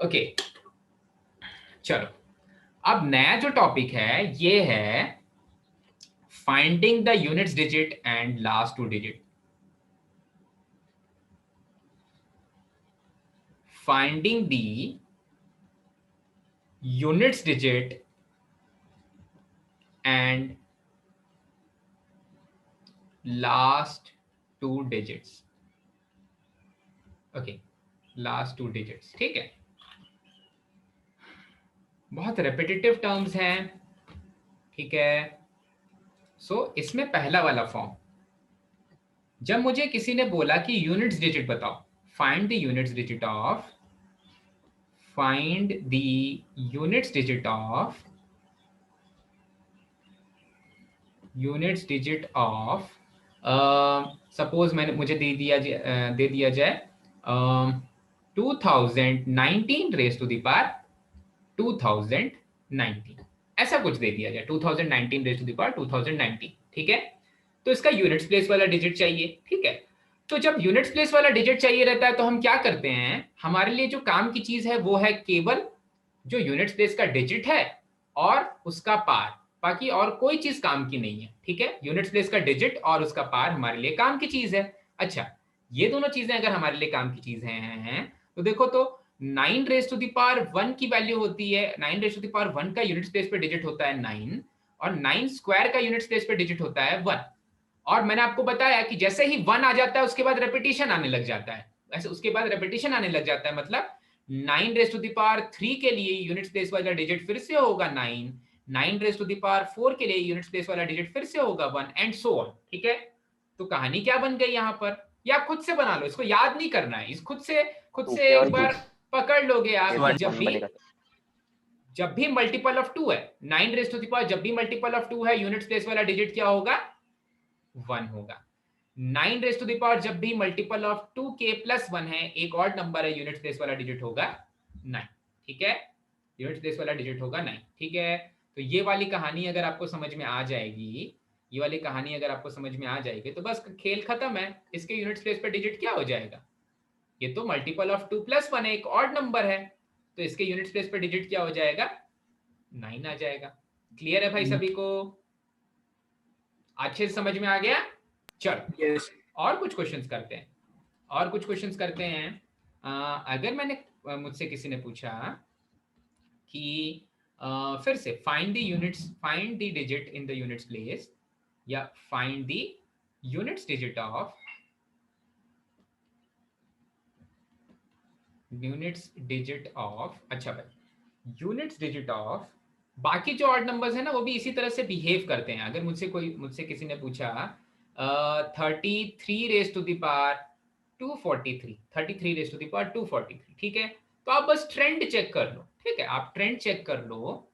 Okay, चलो अब नया जो टॉपिक है ये है finding the units digit and last 2 digit. Finding the units digit and last 2 digits. Okay, last 2 digits, ठीक है। बहुत रेपिटेटिव टर्म्स हैं, ठीक है। सो इसमें पहला वाला फॉर्म, जब मुझे किसी ने बोला कि यूनिट्स डिजिट बताओ, find the units digit of, find the units digit of, units digit of, suppose मैंने मुझे दे दिया जाए 2019 रेज टू द पावर 2019, ऐसा कुछ दे दिया जाए 2019 रेज टू द पावर 2019, ठीक है। तो इसका यूनिट्स प्लेस वाला डिजिट चाहिए, ठीक है। तो जब यूनिट्स प्लेस वाला डिजिट चाहिए रहता है तो हम क्या करते हैं, हमारे लिए जो काम की चीज है वो है केवल जो यूनिट्स प्लेस का डिजिट है और उसका पार, बाकी और कोई चीज काम की नहीं है, ठीक है। यूनिट्स प्लेस का डिजिट और उसका पार हमारे लिए काम की चीज है। अच्छा, ये दोनों चीजें अगर हमारे लिए काम की चीज हैं तो देखो तो 9 रेज टू द पावर 1 की वैल्यू होती है, 9 रेज टू द पावर 1 का यूनिट्स प्लेस पे डिजिट होता है 9, और 9 स्क्वायर का यूनिट्स प्लेस पे डिजिट होता है 1। और मैंने आपको बताया कि जैसे ही 1 आ जाता है उसके बाद रेपिटेशन आने लग जाता है, ऐसे उसके बाद रेपिटेशन आने लग जाता है, मतलब 9 रेज टू द पावर 3 के लिए यूनिट्स प्लेस वाला डिजिट फिर से होगा 9, 9 रेज टू द पावर 4 के लिए यूनिट्स प्लेस वाला डिजिट फिर से होगा 1, एंड सो ऑन, ठीक है। तो कहानी क्या बन गई यहाँ पर, ये आप खुद से बना लो, इसको याद नहीं करना है, इस खुद से एक बार पकड़ लोगे आप कि जब भी मल्टीपल ऑफ 2 है, 9 रेज टू द पावर जब भी मल्टीपल ऑफ 2 है, यूनिट्स प्लेस वाला डिजिट क्या होगा, 1 होगा। 9 रेज टू द पावर जब भी मल्टीपल ऑफ 2k प्लस 1 है, एक और नंबर है, यूनिट प्लेस वाला डिजिट होगा 9, ठीक है। यूनिट प्लेस वाला डिजिट होगा 9, ठीक है। तो ये वाली कहानी अगर आपको समझ में आ जाएगी, ये वाली कहानी अगर आपको समझ में आ जाएगी तो बस खेल खत्म है। इसके यूनिट प्लेस पे डिजिट क्या हो जाएगा, ये तो मल्टीपल ऑफ 2 प्लस 1 है, एक और नंबर है, तो इसके यूनिट प्लेस पे डिजिट क्या हो जाएगा, 9 आ जाएगा। क्लियर है भाई सभी को, अच्छे से समझ में आ गया। चलो यस। और कुछ क्वेश्चंस करते हैं, और कुछ क्वेश्चंस करते हैं। अगर मैंने मुझसे किसी ने पूछा कि फिर से find the units, find the digit in the units place, या find the units digit of, units digit of, अच्छा भाई यूनिट्स डिजिट ऑफ, बाकी जो ऑड नंबर्स है ना वो भी इसी तरह से बिहेव करते हैं। अगर मुझसे किसी ने पूछा 33 raise to the power 243, 33 raise to the power 243, ठीक है। तो आप बस ट्रेंड चेक कर लो, ठीक है, आप ट्रेंड चेक कर लो,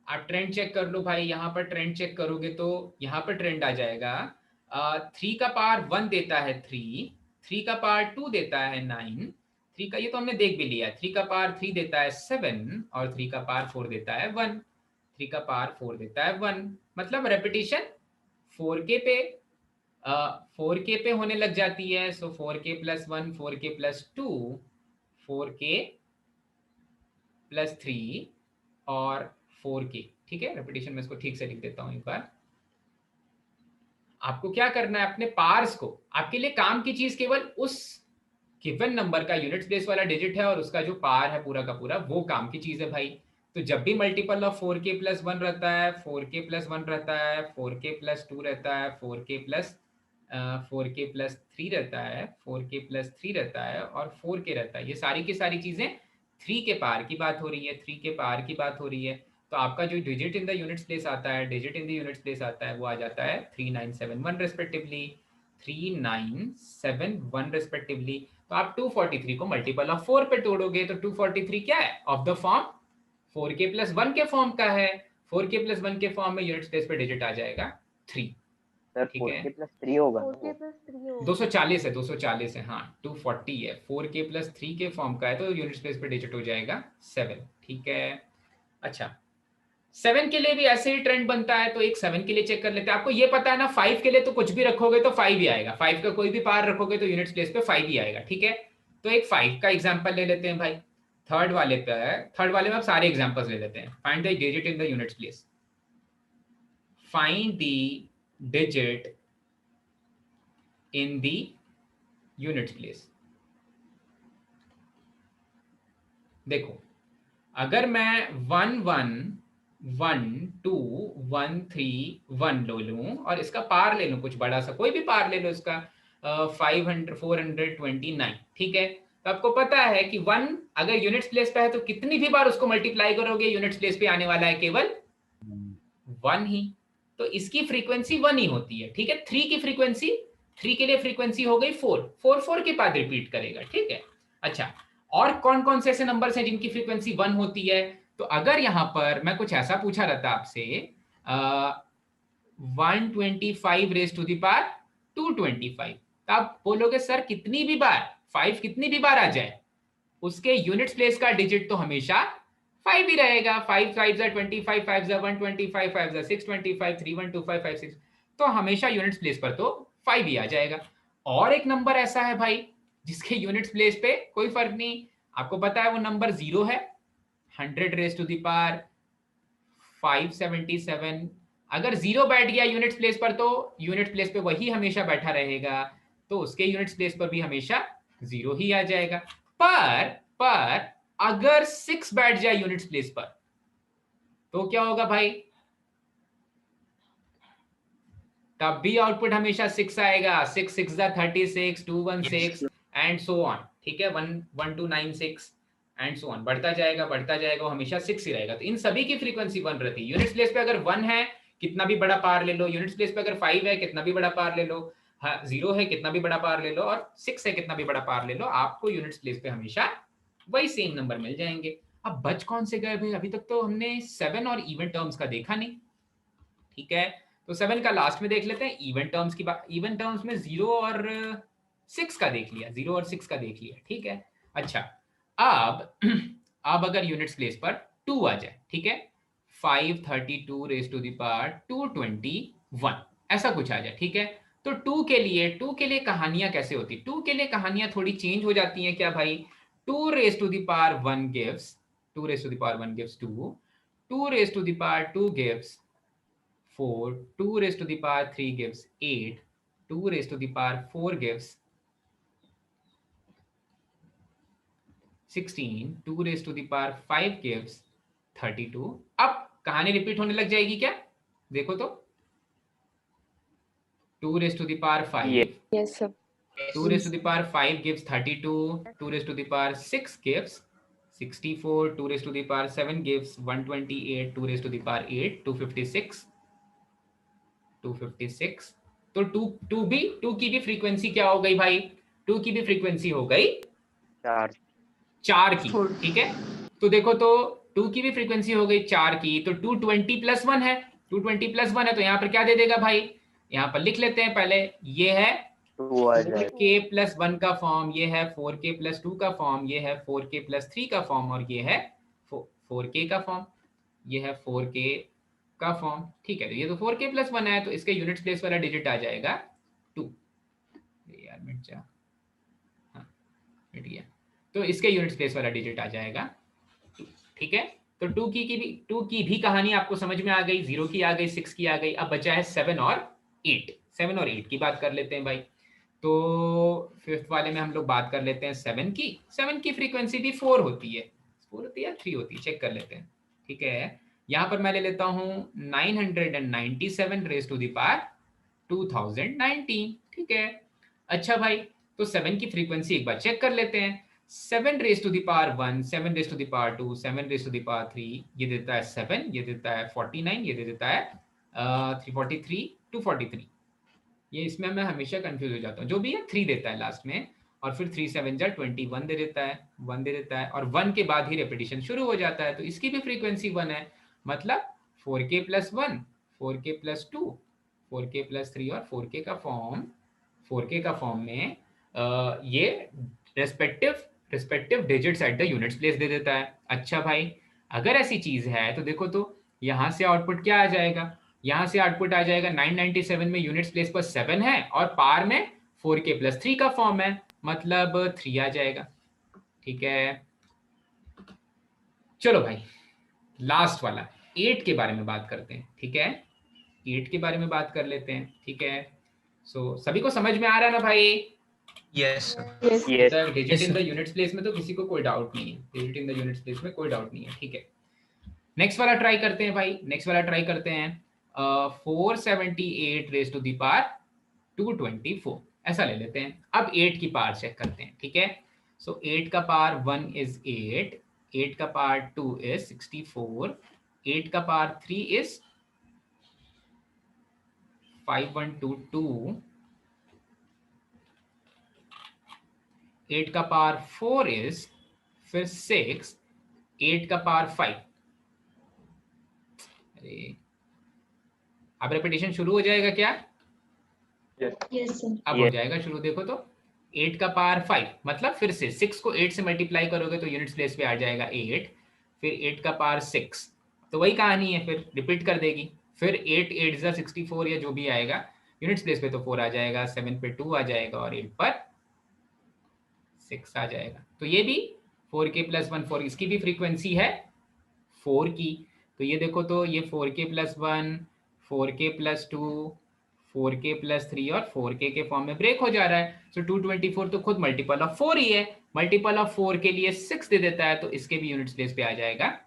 आप ट्रेंड चेक कर लो भाई। यहाँ पर ट्रेंड चेक करोगे तो यहाँ पर ट्रेंड आ जाएगा, 3 का पावर 1 देता है 3, 3 का पावर 2 देता है 9, 3 का ये तो हमने देख भी लिया, 3 का पावर 3 देता है 7, और 3 का पावर 4 देता है 1, 3 का पावर 4 देता है 1, मतलब रेपिटेशन 4k पे 4k पे होने लग जाती है। सो 4k plus 1, 4k plus 2, 4k plus 3 और 4k, ठीक है। रेपिटेशन में इसको ठीक से लिख देता हूं एक बार। आपको क्या करना है, अपने पार्स को, आपके लिए काम की चीज केवल उस गिवन नंबर का यूनिट प्लेस वाला डिजिट है और उसका जो पार है पूरा का पूरा, वो काम की चीज है भाई। तो जब भी मल्टीपल ऑफ 4k प्लस 1 रहता है, 4k प्लस 1 रहता है, 4k प्लस 2 रहता है, 4k प्लस 3 रहता है, 4k प्लस 3 रहता है, और 4k रहता है, ये सारी की सारी चीजें 3 के पार की बात हो रही है, 3 के पार की बात हो रही है। तो आपका जो digit in the units place आता है, digit in the units place आता है, वो आ जाता है 3971 रेस्पेक्टिवली, 3971 रेस्पेक्टिवली। तो आप 243 को मल्टीपल ऑफ 4 पे तोड़ोगे तो 243 क्या है, of the form 4k plus 1 के फॉर्म का है, 4k प्लस 1 के फॉर्म में यूनिट प्लेस पे डिजिट आ जाएगा 3, ठीक है। 4k प्लस 3 होगा, 240 है, 240 है, हाँ 240 है, 4k प्लस 3 के फॉर्म का है तो यूनिट स्पेस पे डिजिट हो जाएगा 7, ठीक है। अच्छा, 7 के लिए भी ऐसे ही ट्रेंड बनता है, तो एक 7 के लिए चेक कर लेते हैं। आपको ये पता है ना 5 के लिए तो कुछ भी रखोगे तो 5 ही आएगा, 5 का कोई भी पार रखोगे तो यूनिट प्लेस पे 5 ही आएगा, ठीक है। तो एक 5 का एग्जांपल ले लेते हैं भाई। थर्ड वाले पे है, थर्ड वाले में आप सारे एग्जांपल्स ले लेते हैं। Find the digit in the units place, find the digit in the units place. देखो अगर मैं 1 1 1 2 1 3 1 लो लूं और इसका पार ले लूं, कुछ बड़ा सा कोई भी पार ले लो इसका 500 429, ठीक है। तो आपको पता है कि 1 अगर यूनिट्स प्लेस पे है तो कितनी भी बार उसको मल्टीप्लाई करोगे यूनिट्स प्लेस पे आने वाला है केवल 1 ही। तो इसकी फ्रीक्वेंसी 1 ही होती है, ठीक है। 3 की फ्रीक्वेंसी, 3 के लिए फ्रीक्वेंसी हो गई 4 4 4 के बाद रिपीट करेगा, ठीक है। अच्छा, और कौन कौन से ऐसे नंबर्स हैं जिनकी फ्रीक्वेंसी 1 होती है? तो अगर यहां पर मैं कुछ ऐसा पूछा रहता आपसे 125 रेज टू द पावर 225, तो आप बोलोगे सर कितनी भी बार 5 कितनी भी बार आ जाए उसके यूनिट्स प्लेस का डिजिट तो हमेशा 5 ही रहेगा। 5 5 25, 5 125, 5 625, 3 1 2 5 5 6, तो हमेशा यूनिट्स प्लेस पर तो 5 ही आ जाएगा। और एक नंबर ऐसा है भाई जिसके यूनिट्स प्लेस पे कोई फर्क नहीं, आपको पता है वो नंबर 0 है। 100 रेज टू द पावर 577, अगर 0 बैठ गया यूनिट्स प्लेस पर तो यूनिट प्लेस पे वही हमेशा बैठा रहेगा, तो उसके यूनिट्स प्लेस पर भी हमेशा 0 ही आ जाएगा। पर अगर 6 बैठ जाए यूनिट्स प्लेस पर तो क्या होगा भाई? तब भी आउटपुट हमेशा 6 आएगा। 6 6 36, 216 एंड सो ऑन, ठीक है। 1296 एंड सो ऑन, बढ़ता जाएगा वो हमेशा 6 ही रहेगा। तो इन सभी की फ्रीक्वेंसी 1 रहती है। यूनिट्स प्लेस पे अगर 1 है कितना भी बड़ा पार ले लो, यूनिट्स प्लेस पे अगर 5 है कितना भी बड़ा पार ले लो, 0 है कितना भी बड़ा पार ले लो, और 6 है कितना भी बड़ा पार ले लो, आपको यूनिट्स प्लेस पे हमेशा वही सेम नंबर मिल जाएंगे। अब बच कौन से गए भाई? अभी तक तो हमने 7 और इवन टर्म्स का देखा नहीं, ठीक है। तो 7 का लास्ट में देख लेते हैं। इवन टर्म्स की बात, इवन टर्म्स में 0 और 6 का देख लिया, 0 और 6 का देख लिया, ठीक है। अच्छा, अब अब अगर यूनिट्स प्लेस पर 2 आ जाए, ठीक है, 532 रेज टू द पावर 221, ऐसा कुछ आ जाए, ठीक है। तो 2 के लिए कहानियां कैसे होती? 2 के लिए कहानियां थोड़ी चेंज हो जाती हैं क्या भाई? 2 raise to the power 1 gives 2 raise to the power 1 gives 2, 2 raise to the power 2 gives 4, 2 raised to the power 3 gives 8, 2 raised to the power 4 gives 16, 2 raised to the power 5 gives 32। अब कहानी repeat होने लग जाएगी क्या? देखो तो 2 raised to the power 5, yes sir, 2 raised to the power 5 gives 32, 2 raised to the power 6 gives 64, 2 raised to the power 7 gives 128, 2 raised to the power 8 256, 256। तो 2 की भी फ्रीक्वेंसी क्या हो गई भाई? 2 की भी फ्रीक्वेंसी हो गई 4 की, ठीक है। तो देखो तो 2 की भी फ्रीक्वेंसी हो गई 4 की, तो 220 प्लस 1 है, 220 प्लस 1 है, तो यहाँ पर क्या दे देगा भाई? यहाँ पर लिख लेते हैं पहले, ये है 4k प्लस 1 का फॉर्म, ये है 4k प्लस 2 का फॉर्म, ये है 4k प्लस 3 का फॉर्म, और ये है 4k का फॉर्म, ये है 4k का फॉर्म, ठीक है। तो ये तो 4k प्लस 1 है, तो इसके यूनिट प्लेस वाला डिजिट आ जाएगा 2। यार मिट जा, हाँ मिट गया। तो इसके यूनिट प्लेस वाला डिजिट आ जाएगा 2, ठीक है। तो 2 की भी कहानी आपको समझ में आ गई, 0 की आ गई, 6 की आ गई। अब बचा है 7 और 8। 7 और 8 की बात कर लेते हैं भाई। तो फिफ्थ वाले में हम लोग बात कर लेते हैं 7 की। 7 की फ्रीक्वेंसी भी 4 होती है, 4 होती है या 3 होती है, चेक कर लेते हैं, ठीक है। यहां पर मैं ले लेता हूं 997 रेज टू द पावर 2019, ठीक है। अच्छा भाई, तो 7 की फ्रीक्वेंसी एक बार चेक कर लेते हैं। 7 raise to the power 1, 7 raise to the power 2, 7 raise to the power 3, ये देता है 7, ये देता है 49, ये दे देता है 343 243। ये इसमें मैं हमेशा कंफ्यूज हो जाता हूँ, जो भी है 3 देता है लास्ट में, और फिर 3 7 जा 21 दे देता है, 1 दे देता है, और 1 के बाद ही रेपिटेशन शुरू हो जाता है। तो इसकी भी फ्रीक्वेंसी 1 है, मतलब 4k plus 1, 4k plus 2, 4k plus 3 और 4k का फॉर्म, 4k का फॉर्म में ये respective digits at the units place they देता है। अच्छा भाई, अगर ऐसी चीज है तो देखो तो यहाँ से आउटपुट क्या आ जाएगा? यहाँ से आउटपुट आ जाएगा 997 में यूनिट्स प्लेस पर 7 है और पार में 4k प्लस 3 का फॉर्म है, मतलब 3 आ जाएगा, ठीक है। चलो भाई लास्ट वाला 8 के बारे में बात करते हैं, ठीक है। 8 के बारे में बात कर लेते हैं, ठीक है। सो सभी को समझ में आ रहा है ना भाई? Yes Yes. Digit in the units place में तो किसी को कोई डाउट नहीं है, digit in the units place में कोई डाउट नहीं है, ठीक है। नेक्स्ट वाला ट्राई करते हैं भाई, नेक्स्ट वाला ट्राई करते हैं। 478 रेज टू द पावर 224 ऐसा ले लेते हैं। अब 8 की पावर चेक करते हैं, ठीक है। सो 8 का पावर 1 इज 8, 8 का पावर 2 इज 64, 8 का पावर 3 इज 5122, 8 का पावर 4 इज फिर 6, 8 का पावर 5। अरे अब रेपिटेशन शुरू हो जाएगा क्या? Yes, sir. अब हो जाएगा शुरू। देखो तो 8 का पावर 5 मतलब फिर से 6 को 8 से मल्टीप्लाई करोगे तो यूनिट्स प्लेस पे आ जाएगा 8, फिर 8 का पावर 6, तो वही कहानी है, फिर रिपीट कर देगी। फिर 8 8 जा 64 या जो भी आएगा यूनिट्स प्लेस पे तो 4 आ जाएगा, 7 पे 2 आ जाएगा और 8 पर 6 आ जाएगा। तो ये भी 4k + 1 4, इसकी भी फ्रीक्वेंसी है 4 की। तो ये देखो तो ये 4k + 1, 4k + 2, 4k + 3 और 4k के फॉर्म में ब्रेक हो जा रहा है। सो 224 तो खुद मल्टीपल ऑफ 4 ही है, मल्टीपल ऑफ 4 के लिए 6 दे देता है, तो इसके भी यूनिट्स प्लेस पे आ जाएगा,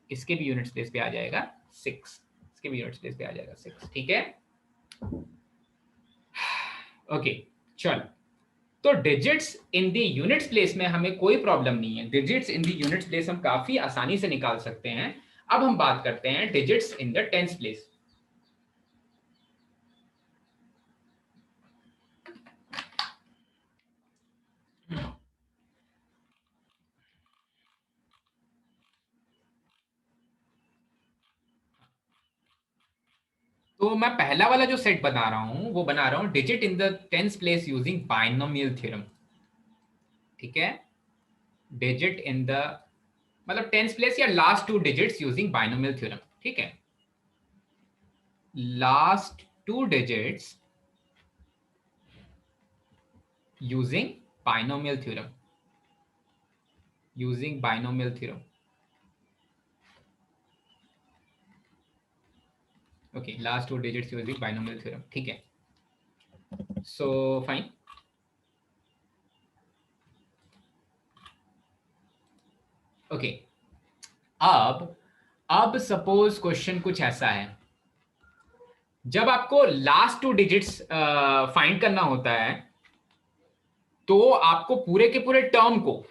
इसके भी यूनिट्स प्लेस पे आ जाएगा 6, इसके भी यूनिट्स प्लेस पे आ जाएगा 6, ठीक है। ओके चल, तो digits in the units place में हमें कोई प्रॉब्लम नहीं है, digits in the units place हम काफी आसानी से निकाल सकते हैं। अब हम बात करते हैं digits in the tens place. तो मैं पहला वाला जो सेट बना रहा हूं वो बना रहा हूं digit in the tens place using binomial theorem, ठीक है। डिजिट इन द मतलब टेंस प्लेस या last 2 digits using binomial theorem, ठीक है। Last 2 digits using binomial theorem, using binomial theorem. Okay, last 2 digits using binomial theorem, ठीक है। So fine, okay. अब suppose question कुछ ऐसा है, जब आपको लास्ट 2 डिजिट्स फाइंड करना होता है तो आपको पूरे के पूरे टर्म को,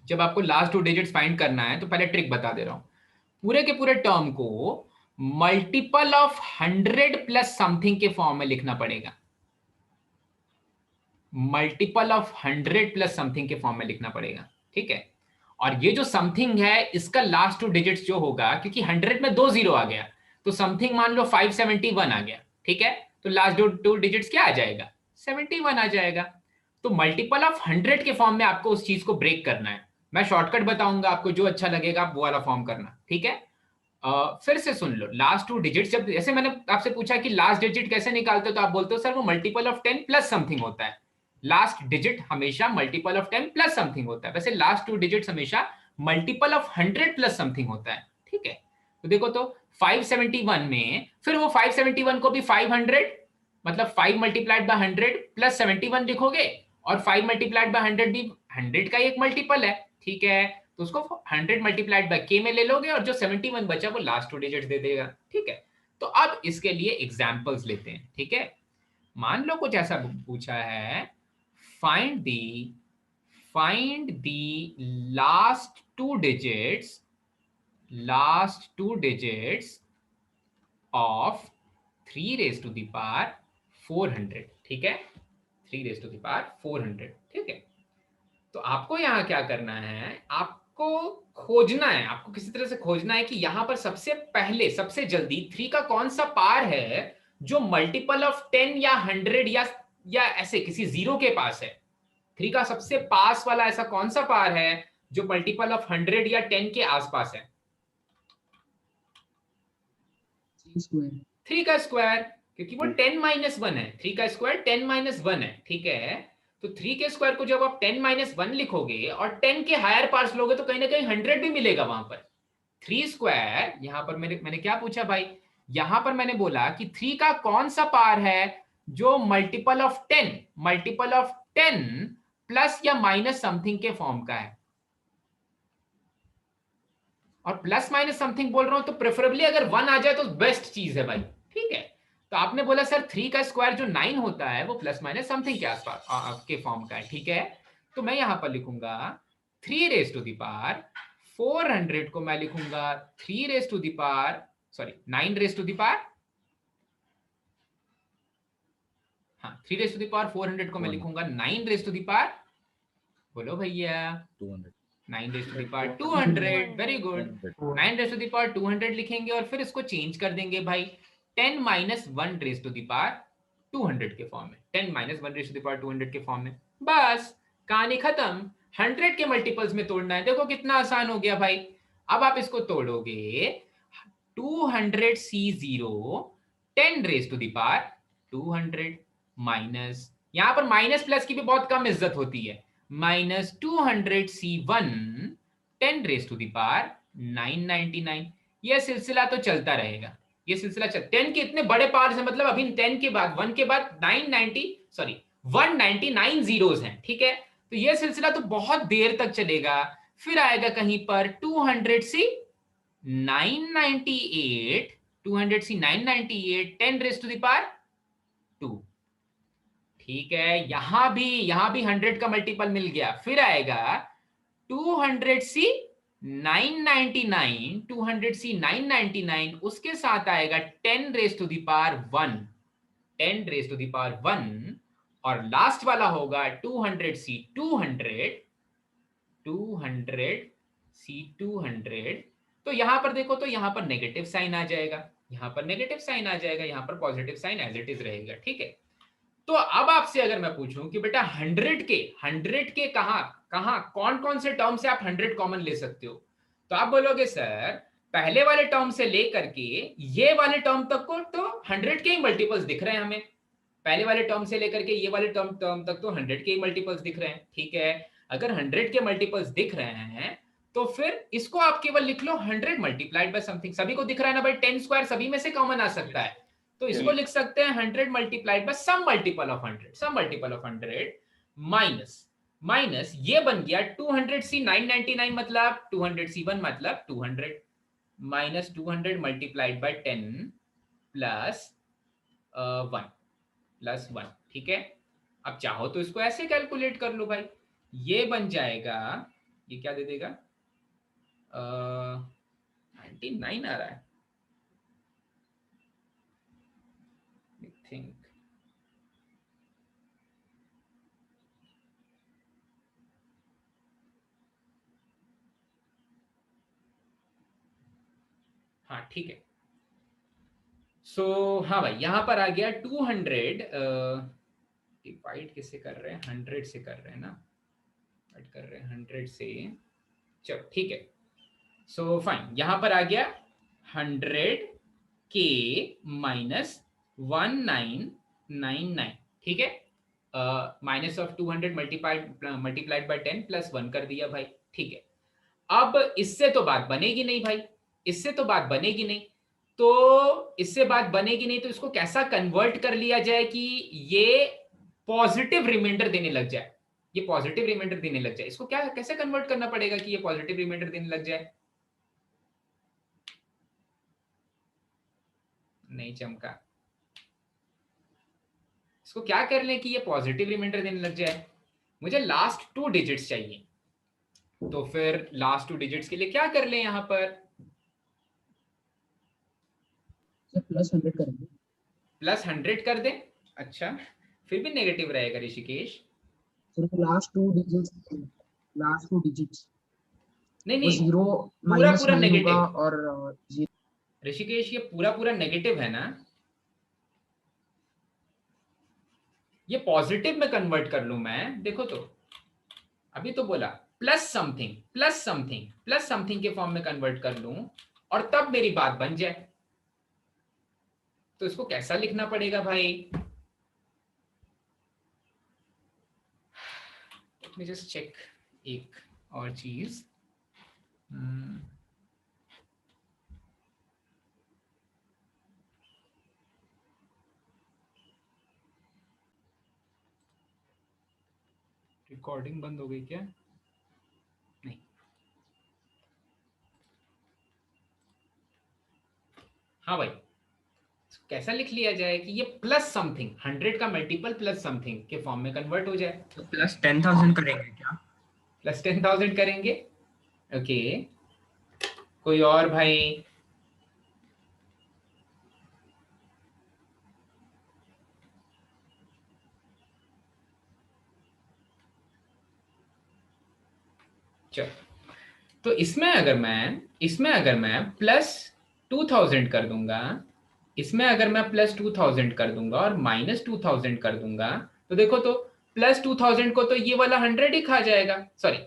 जब आपको लास्ट 2 डिजिट्स फाइंड करना है तो पहले ट्रिक बता दे रहा हूं, पूरे के पूरे टर्म को मल्टीपल ऑफ 100 प्लस समथिंग के फॉर्म में लिखना पड़ेगा, मल्टीपल ऑफ 100 प्लस समथिंग के फॉर्म में लिखना पड़ेगा, ठीक है। और ये जो समथिंग है इसका लास्ट 2 डिजिट्स जो होगा, क्योंकि 100 में 2 जीरो आ गया तो समथिंग मान लो 571 आ गया, ठीक है। तो लास्ट 2 डिजिट्स क्या आ जाएगा? 71 आ जाएगा। तो मल्टीपल ऑफ 100 के फॉर्म में आपको उस चीज को ब्रेक करना है। मैं शॉर्टकट बताऊंगा, आपको जो अच्छा लगेगा आप वो वाला फॉर्म करना, ठीक है। फिर से सुन लो, लास्ट 2 डिजिट्स जब, जैसे मैंने आपसे पूछा कि लास्ट डिजिट कैसे निकालते हो, तो आप बोलते हो सर वो मल्टीपल ऑफ 10 प्लस समथिंग होता है। लास्ट डिजिट हमेशा मल्टीपल ऑफ 10 प्लस समथिंग होता है, वैसे लास्ट 2 डिजिट्स हमेशा मल्टीपल ऑफ 100 प्लस समथिंग होता है, ठीक है। तो देखो तो 571 में फिर वो 571 को भी 500 मतलब 5 मल्टीप्लाइड बाय 100 प्लस 71 लिखोगे, और 5 मल्टीप्लाइड बाय 100 भी 100 का एक मल्टीपल है, ठीक है। तो उसको 100 मल्टीप्लाइड बाय k में ले लोगे और जो 71 बचा वो लास्ट 2 डिजिट्स दे देगा, ठीक है। तो अब इसके लिए एग्जांपल्स लेते हैं, ठीक है। मान लो कुछ ऐसा पूछा है, find the last two digits of 3 raise to the power 400, ठीक है। 3 रेज टू द पावर 400, ठीक है। तो आपको यहां क्या करना है, आपको खोजना है, आपको किसी तरह से खोजना है कि यहां पर सबसे पहले सबसे जल्दी 3 का कौन सा पार है जो मल्टीपल ऑफ 10 या 100 या ऐसे किसी जीरो के पास है। 3 का सबसे पास वाला ऐसा कौन सा पार है जो मल्टीपल ऑफ 100 या 10 के आसपास है? 3 का स्क्वायर, क्योंकि वो 10 - 1 है, 3 का स्क्वायर 10 - 1 है, ठीक है। तो 3 के स्क्वायर को जब आप 10 माइनस 1 लिखोगे और 10 के हायर पार्ट्स लोगे तो कहीं ना कहीं 100 भी मिलेगा वहां पर। 3 स्क्वायर, यहां पर मैंने क्या पूछा भाई, यहां पर मैंने बोला कि 3 का कौन सा पार है जो multiple of 10, multiple of 10 plus या माइनस समथिंग के फॉर्म का है। और प्लस माइनस समथिंग बोल रहा हूं तो प्रेफरेबली अगर 1 आ जाए तो बेस्ट चीज है भाई, ठीक है। तो आपने बोला सर 3 का स्क्वायर जो 9 होता है वो प्लस माइनस समथिंग के आसपास आपके फॉर्म का है, ठीक है। तो मैं यहां पर लिखूंगा 3 रेज टू द पावर 400 को मैं लिखूंगा 3 raise to the power, sorry 9 raise to the power, हाँ 3 रेज टू द पावर 400 को मैं लिखूंगा 9 रेज टू द पावर, बोलो भैया 200 9 raise to the power 200, very good. 9 raise to the power 200 लिखेंगे और फिर इसको चेंज कर देंगे भाई 10 minus 1 raise to the power 200 के फॉर्म में, 10 minus 1 raise to the power 200 के फॉर्म में। बस कहानी खत्म। 100 के मल्टीपल्स में तोड़ना है, देखो कितना आसान हो गया भाई। अब आप इसको तोड़ोगे 200C0 10 raise to the power 200 minus, यहां पर माइनस प्लस की भी बहुत कम इज्जत होती है, minus 200C1 10 raise to the power 999। यह सिलसिला तो चलता रहेगा, ये सिलसिला 10 के इतने बड़े पार्ट्स हैं, मतलब अभी 10 के बाद 1 के बाद 199 जीरोस हैं, ठीक है। तो यह सिलसिला तो बहुत देर तक चलेगा। फिर आएगा कहीं पर 200C 998, 200C 998 10 raise to the power 2, ठीक है। यहां भी 100 का मल्टीपल मिल गया। फिर आएगा 200C 999, 200C 999 उसके साथ आएगा 10 raise to the power 1, 10 raise to the power 1, और लास्ट वाला होगा 200C 200, 200C 200। तो यहां पर देखो तो यहां पर नेगेटिव साइन आ जाएगा, यहां पर नेगेटिव साइन आ जाएगा, यहां पर positive sign as it is रहेगा, ठीक है। तो अब आपसे अगर मैं पूछूं कि बेटा 100 के कहां कहां कौन कौन से टर्म से आप 100 कॉमन ले सकते हो, तो आप बोलोगे सर पहले वाले टर्म से लेकर के ये वाले टर्म तक को तो 100 के ही मल्टीपल्स दिख रहे हैं हमें। पहले वाले टर्म से लेकर के ये वाले टर्म तक तो 100 के ही मल्टीपल्स दिख रहे हैं, ठीक है। अगर 100 के मल्टीपल्स दिख रहे हैं तो फिर इसको आप केवल लिख लो 100 मल्टीप्लाइड बाय समथिंग। सभी को दिख रहा है ना भाई, 10 स्क्वायर सभी में से कॉमन आ सकता है, तो इसको लिख सकते हैं 100 multiplied by some multiple of 100, some multiple of 100 minus minus ये बन गया 200C 999 मतलब 200C1 मतलब 200 minus 200 multiplied by 10 plus 1 plus 1, ठीक है। अब चाहो तो इसको ऐसे कैलकुलेट कर लो भाई, ये बन जाएगा, ये क्या दे देगा 99 आ रहा है आई थिंक, हाँ ठीक है। सो हाँ भाई यहां पर आ गया 200, डिवाइड किससे कर रहे हैं, 100 से कर रहे हैं ना, डिवाइड कर रहे हैं 100 से, चलो ठीक है। सो फाइन, यहां पर आ गया 100 के माइनस 1999, ठीक है। Minus of 200 multiplied by 10 plus 1 कर दिया भाई, ठीक है। अब इससे तो बात बनेगी नहीं भाई, इससे तो बात बनेगी नहीं, तो इससे बात बनेगी नहीं तो इसको कैसा कन्वर्ट कर लिया जाए कि ये पॉजिटिव रिमाइंडर देने लग जाए, ये पॉजिटिव रिमाइंडर देने लग जाए। इसको क्या कैसे कन्वर्ट करना पड़ेगा कि ये पॉजिटिव रिमाइंडर देने लग जाए, नहीं चमका। इसको क्या कर लें कि ये पॉजिटिव रिमाइंडर देने लग जाए, मुझे लास्ट 2 डिजिट्स चाहिए, तो फिर लास्ट 2 डिजिट्स के लिए क्या कर लें, यहां पर प्लस 100 कर दें, प्लस 100 कर दें। अच्छा फिर भी नेगेटिव रहेगा ऋषिकेश, सिर्फ लास्ट 2 डिजिट्स नहीं वो नहीं 0 पूरा माइनस पूरा 9 नेगेटिव होगा और 0 ऋषिकेश, ये पूरा पूरा नेगेटिव है ना, ये पॉजिटिव में कन्वर्ट कर लूं मैं, देखो तो अभी तो बोला plus something plus something plus something के फॉर्म में कन्वर्ट कर लूं और तब मेरी बात बन जाए, तो इसको कैसा लिखना पड़ेगा भाई, लेट मी जस्ट चेक एक और चीज। रिकॉर्डिंग बंद हो गई क्या? नहीं। हाँ भाई, कैसा लिख लिया जाए कि ये प्लस समथिंग 100 का मल्टीपल प्लस समथिंग के फॉर्म में कन्वर्ट हो जाए? तो प्लस 10,000 करेंगे क्या? प्लस 10,000 करेंगे। ओके, कोई और भाई? चलो, तो इसमें अगर मैं प्लस 2000 कर दूंगा, इसमें अगर मैं प्लस 2000 कर दूंगा और माइनस 2000 कर दूंगा, तो देखो तो प्लस 2000 को तो ये वाला 100 ही खा जाएगा, सॉरी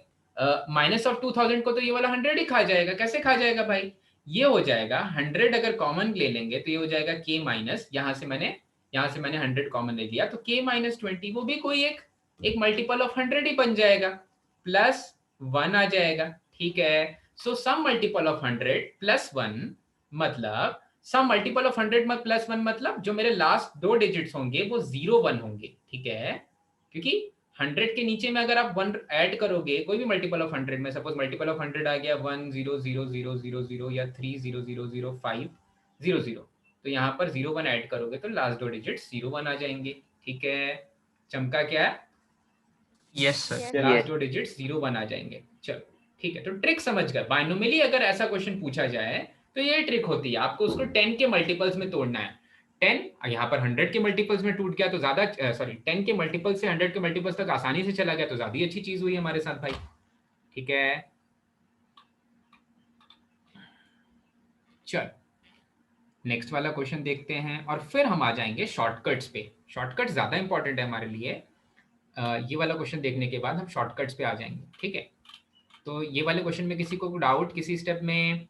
माइनस ऑफ 2000 को तो ये वाला 100 ही खा जाएगा। कैसे खा जाएगा भाई? ये हो जाएगा 100 अगर कॉमन ले लेंगे तो ये हो जाएगा k माइनस, यहाँ से मैंने 100 कॉमन ले लिया, तो k माइनस 20 वो भी कोई एक मल्टीपल ऑफ 100 ही बन जाएगा, प्लस 1 आ जाएगा। ठीक है, सो सम मल्टीपल ऑफ 100 प्लस 1 मतलब सम मल्टीपल ऑफ 100 में प्लस 1 मतलब जो मेरे लास्ट दो डिजिट्स होंगे वो 0 1 होंगे। ठीक है, क्योंकि 100 के नीचे में अगर आप 1 ऐड करोगे कोई भी मल्टीपल ऑफ 100 में, सपोज मल्टीपल ऑफ 100 आ गया 1 0 0 0 0 0 या 3 0 0 0 5 0 0, तो यहाँ पर 0 1 ऐड करोगे तो लास्ट दो डिजिट्स 0 1 आ जाएंगे। ठीक है, चमका क्या है? Yes sir. लास्ट दो डिजिट्स 0 1 आ जाएंगे। चलो ठीक है, तो ट्रिक समझ गए। बाइनोमियली अगर ऐसा क्वेश्चन पूछा जाए तो ये ट्रिक होती है, आपको उसको 10 के मल्टीपल्स में तोड़ना है। 10 यहाँ पर 100 के मल्टीपल्स में टूट गया तो ज्यादा, सॉरी 10 के मल्टीपल से 100 के मल्टीपल्स तक आसानी से चला गया तो ज्यादा ही अच्छी चीज हुई हमारे साथ भाई। ठीक है, चल नेक्स्ट वाला क्वेश्चन देखते हैं और फिर हम आ जाएंगे शॉर्टकट्स पे। शॉर्टकट ज्यादा इंपॉर्टेंट है हमारे लिए। ये वाला क्वेश्चन देखने के बाद हम शॉर्टकट्स पे आ जाएंगे। ठीक है, तो ये वाले क्वेश्चन में किसी को डाउट किसी स्टेप में?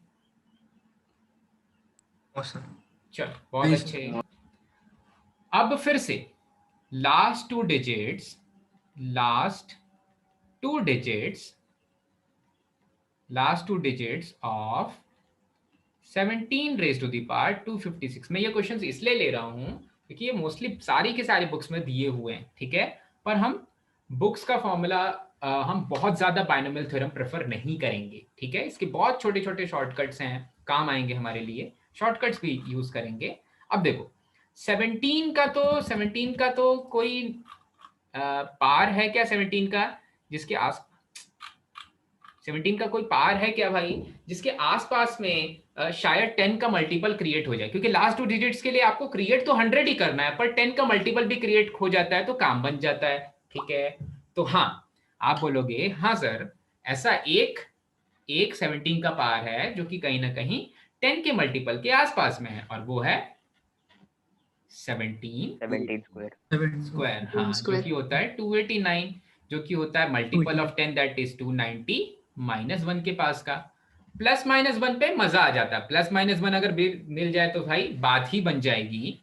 चलो बहुत अच्छे। अब फिर से last two digits of 17 raise to the power 256। मैं ये क्वेश्चंस इसलिए ले रहा हूं क्योंकि ये मोस्टली सारी के सारी बुक्स में दिए हुए हैं। ठीक है, पर हम बुक्स का फॉर्मूला हम बहुत ज्यादा बाइनोमियल थ्योरम प्रेफर नहीं करेंगे। ठीक है, इसके बहुत छोटे छोटे शॉर्टकट्स हैं, काम आएंगे हमारे लिए, शॉर्टकट्स भी यूज करेंगे। अब देखो 17 का तो कोई पार है क्या 17 का जिसके आस 17 का कोई पार है क्या भाई जिसके आसपास में शायद 10 का मल्टीपल क्रिएट हो जाए? क्योंकि लास्ट टू डिजिट्स के लिए आपको क्रिएट तो 100 ही करना है, पर 10 का मल्टीपल भी क्रिएट हो जाता है तो काम बन जाता है। ठीक है, तो हाँ आप बोलोगे हाँ सर ऐसा एक 17 का पार है जो कि कहीं ना कहीं 10 के मल्टीपल के आसपास में है, और वो है 17 स्क्वायर। हाँ, जो कि होता है 289, जो कि होता है multiple of 10 that is 290 minus 1 के पास का। प्लस माइनस 1 पे मजा आ जाता है, प्लस माइनस 1 अगर मिल जाए तो भाई बात ही बन जाएगी।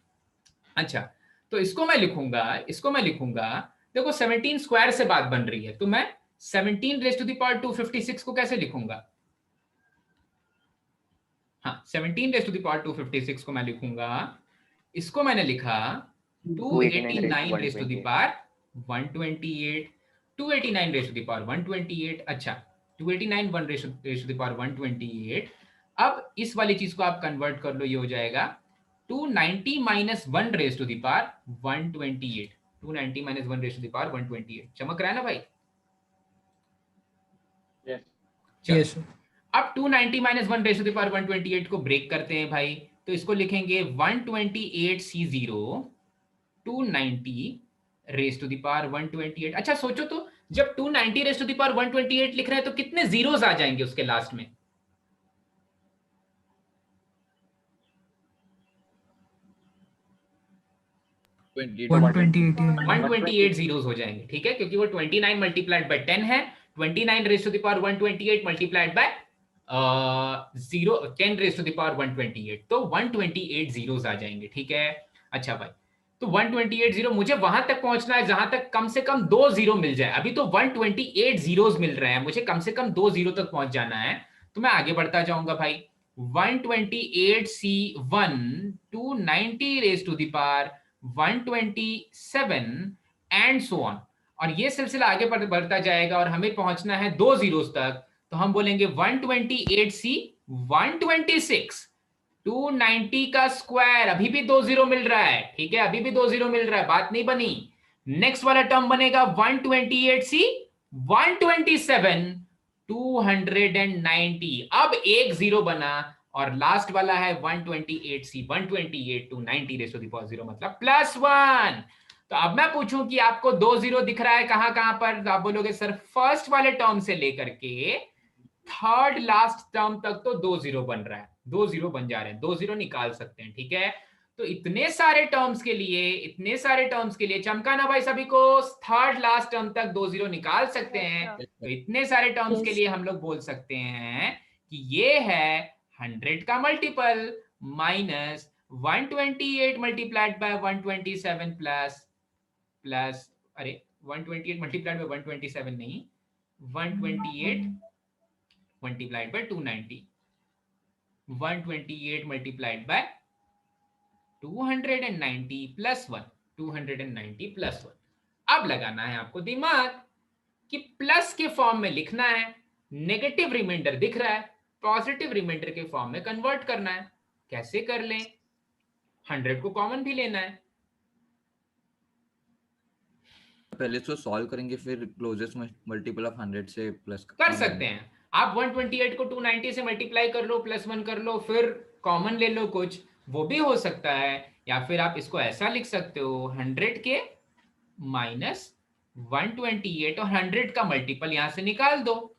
अच्छा, तो इसको मैं लिखूंगा देखो 17 स्क्वायर से बात बन रही है, तो मैं 17 रेज टू द पावर 256 को कैसे लिखूंगा? हाँ, 17 रेज टू द पावर 256 को मैं लिखूंगा, इसको मैंने लिखा 289 raise to the power 128, 289 raise to the power 128। अच्छा, 289 1 रेज टू द पावर 128। अब इस वाली चीज को आप कन्वर्ट कर लो, ये हो जाएगा 290 minus 1 raise to the power 128। 290 minus 1 raise to the power 128। चमक रहा है ना भाई? यस। अब 290 minus 1 raise to the power 128 को ब्रेक करते हैं भाई, तो इसको लिखेंगे 128C0 290 raise to the power 128। अच्छा सोचो तो जब 290 रेज टू द पावर 128 लिख रहे हैं तो कितने जीरोस आ जाएंगे उसके लास्ट में? 128 जीरोस हो जाएंगे। ठीक है, क्योंकि वो 29 मल्टीप्लाइड बाय 10 है, 29 raise to the power 128 multiplied by 10 raise to the power 128, तो 128 जीरोस आ जाएंगे। ठीक है, अच्छा भाई तो 128 मुझे वहां तक पहुंचना है जहां तक कम से कम 2 जीरो मिल जाए। अभी तो 128 जीरोस मिल रहे हैं, मुझे कम से कम 2 जीरो तक पहुंच जाना है। तो मैं आगे बढ़ता जाऊंगा भाई। 128C1 290 raise to the power 127 and so on. और ये सिलसिला आगे बढ़ता जाएगा और हमें पहुंचना है 2 जीरोस तक। तो हम बोलेंगे 128C 126 290 का स्क्वायर, अभी भी 2 जीरो मिल रहा है, ठीक है, अभी भी 2 जीरो मिल रहा है, बात नहीं बनी। नेक्स्ट वाला टर्म बनेगा 128C 127 290, अब एक जीरो बना। और लास्ट वाला है 128C 128 290 rays to the power 0, मतलब +1। तो अब मैं पूछूं कि आपको 2 जीरो दिख रहा है कहां कहां पर, तो आप बोलोगे सर फर्स्ट वाले टर्म से लेकर के थर्ड लास्ट टर्म तक तो 2 जीरो बन रहा है, 2 जीरो बन जा रहे हैं, 2 जीरो निकाल सकते हैं, ठीक है। तो इतने सारे टर्म्स के लिए, इतने सारे टर्म्स के लिए चमका ना भाई सभी को, थर्ड लास्ट टर्म तक 2 जीरो निकाल सकते हैं। तो इतने सारे टर्म्स के लिए हम लोग बोल सकते हैं कि ये है 100 का multiple minus 128 multiplied bye 127 plus अरे 128 मल्टीप्लाइड बाय 127 नहीं, 128 multiplied bye 290, 128 multiplied bye 290 plus 1, 290 plus 1। अब लगाना है आपको दिमाग कि प्लस के फॉर्म में लिखना है, नेगेटिव रिमाइंडर दिख रहा है, पॉजिटिव रिमाइंडर के फॉर्म में कन्वर्ट करना है। कैसे कर लें? 100 को कॉमन भी लेना है। पहले इसको सॉल्व करेंगे, फिर क्लोजेस्ट मल्टीपल ऑफ 100 से प्लस कर सकते हैं आप। 128 को 290 से मल्टीप्लाई कर लो, +1 कर लो, फिर कॉमन ले लो कुछ, वो भी हो सकता है। या फिर आप इसको ऐसा लिख सकते हो 100 के माइनस 128 और 100 का मल्टीपल यहां से निकाल दो।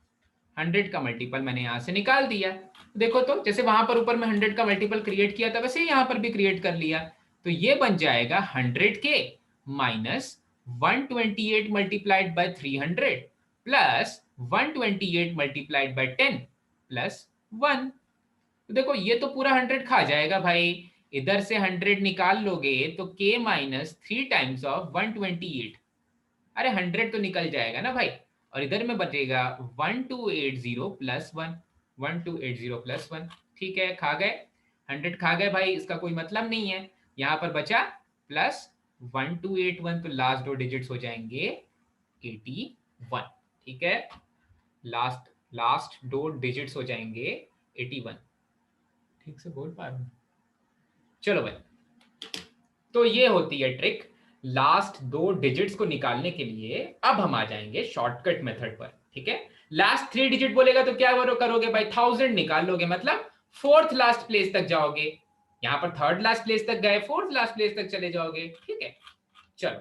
100 का मल्टीपल मैंने यहां से निकाल दिया। देखो तो जैसे वहां पर ऊपर में 100 का मल्टीपल क्रिएट किया था, वैसे ही यहां पर भी क्रिएट कर लिया। तो ये बन जाएगा 100 के minus 128 multiplied bye 300 plus 128 multiplied by 10 plus 1। तो देखो ये तो पूरा 100 खा जाएगा भाई। इधर से 100 निकाल लोगे तो k माइनस 3 टाइम्स ऑफ 128, अरे 100 तो निकल जाएगा ना भाई। और इधर में बचेगा 1280 प्लस 1, 1280 प्लस 1, ठीक है, खा गए 100, खा गए भाई, इसका कोई मतलब नहीं है। यहां पर बचा प्लस 1281, तो लास्ट दो डिजिट्स हो जाएंगे 81, ठीक है, लास्ट दो डिजिट्स हो जाएंगे 81। ठीक से बोल पा रहा हूं? चलो भाई, तो ये होती है ट्रिक लास्ट दो डिजिट्स को निकालने के लिए। अब हम आ जाएंगे शॉर्टकट मेथड पर, ठीक है। लास्ट 3 डिजिट बोलेगा तो क्या करोगे भाई, 1000 निकाल लोगे, मतलब फोर्थ लास्ट प्लेस तक जाओगे। यहां पर थर्ड लास्ट प्लेस तक गए, फोर्थ लास्ट प्लेस तक चले जाओगे, ठीक है। चलो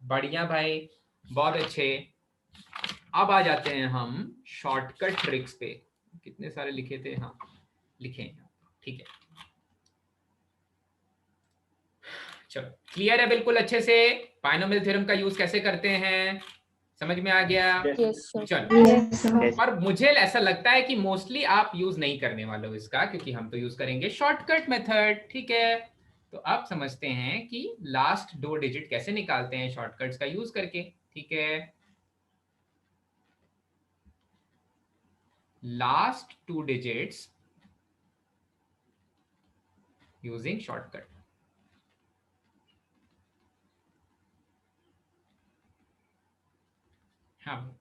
बढ़िया भाई, बहुत अच्छे। अब आ जाते हैं हम शॉर्टकट ट्रिक्स पे। कितने सारे लिखे थे, हाँ लिखे हैं, ठीक है। चलो क्लियर है बिल्कुल अच्छे से, बायनोमियल थ्योरम का यूज कैसे करते हैं, समझ में आ गया? चलो, और मुझे ऐसा लगता है कि मोस्टली आप यूज नहीं करने वाले हो इसका, क्योंकि हम तो यूज करेंगे शॉर्टकट मेथड, ठीक है। तो अब समझते हैं कि लास्ट दो डिजिट कैसे निकालते हैं शॉर्टकट्स का यूज करके, ठीक है। Last 2 digits using shortcut. हाँ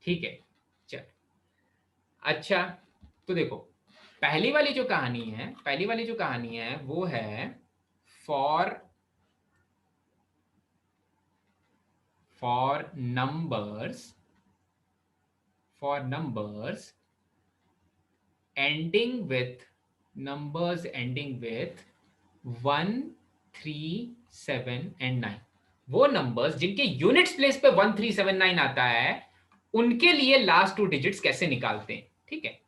ठीक है, चल अच्छा। तो देखो पहली वाली जो कहानी है वो है for numbers ending with 1, 3, 7 and 9। वो नंबर्स जिनके यूनिट्स प्लेस पे 1, 3, 7, 9 आता है, उनके लिए लास्ट 2 डिजिट्स कैसे निकालते हैं, ठीक है।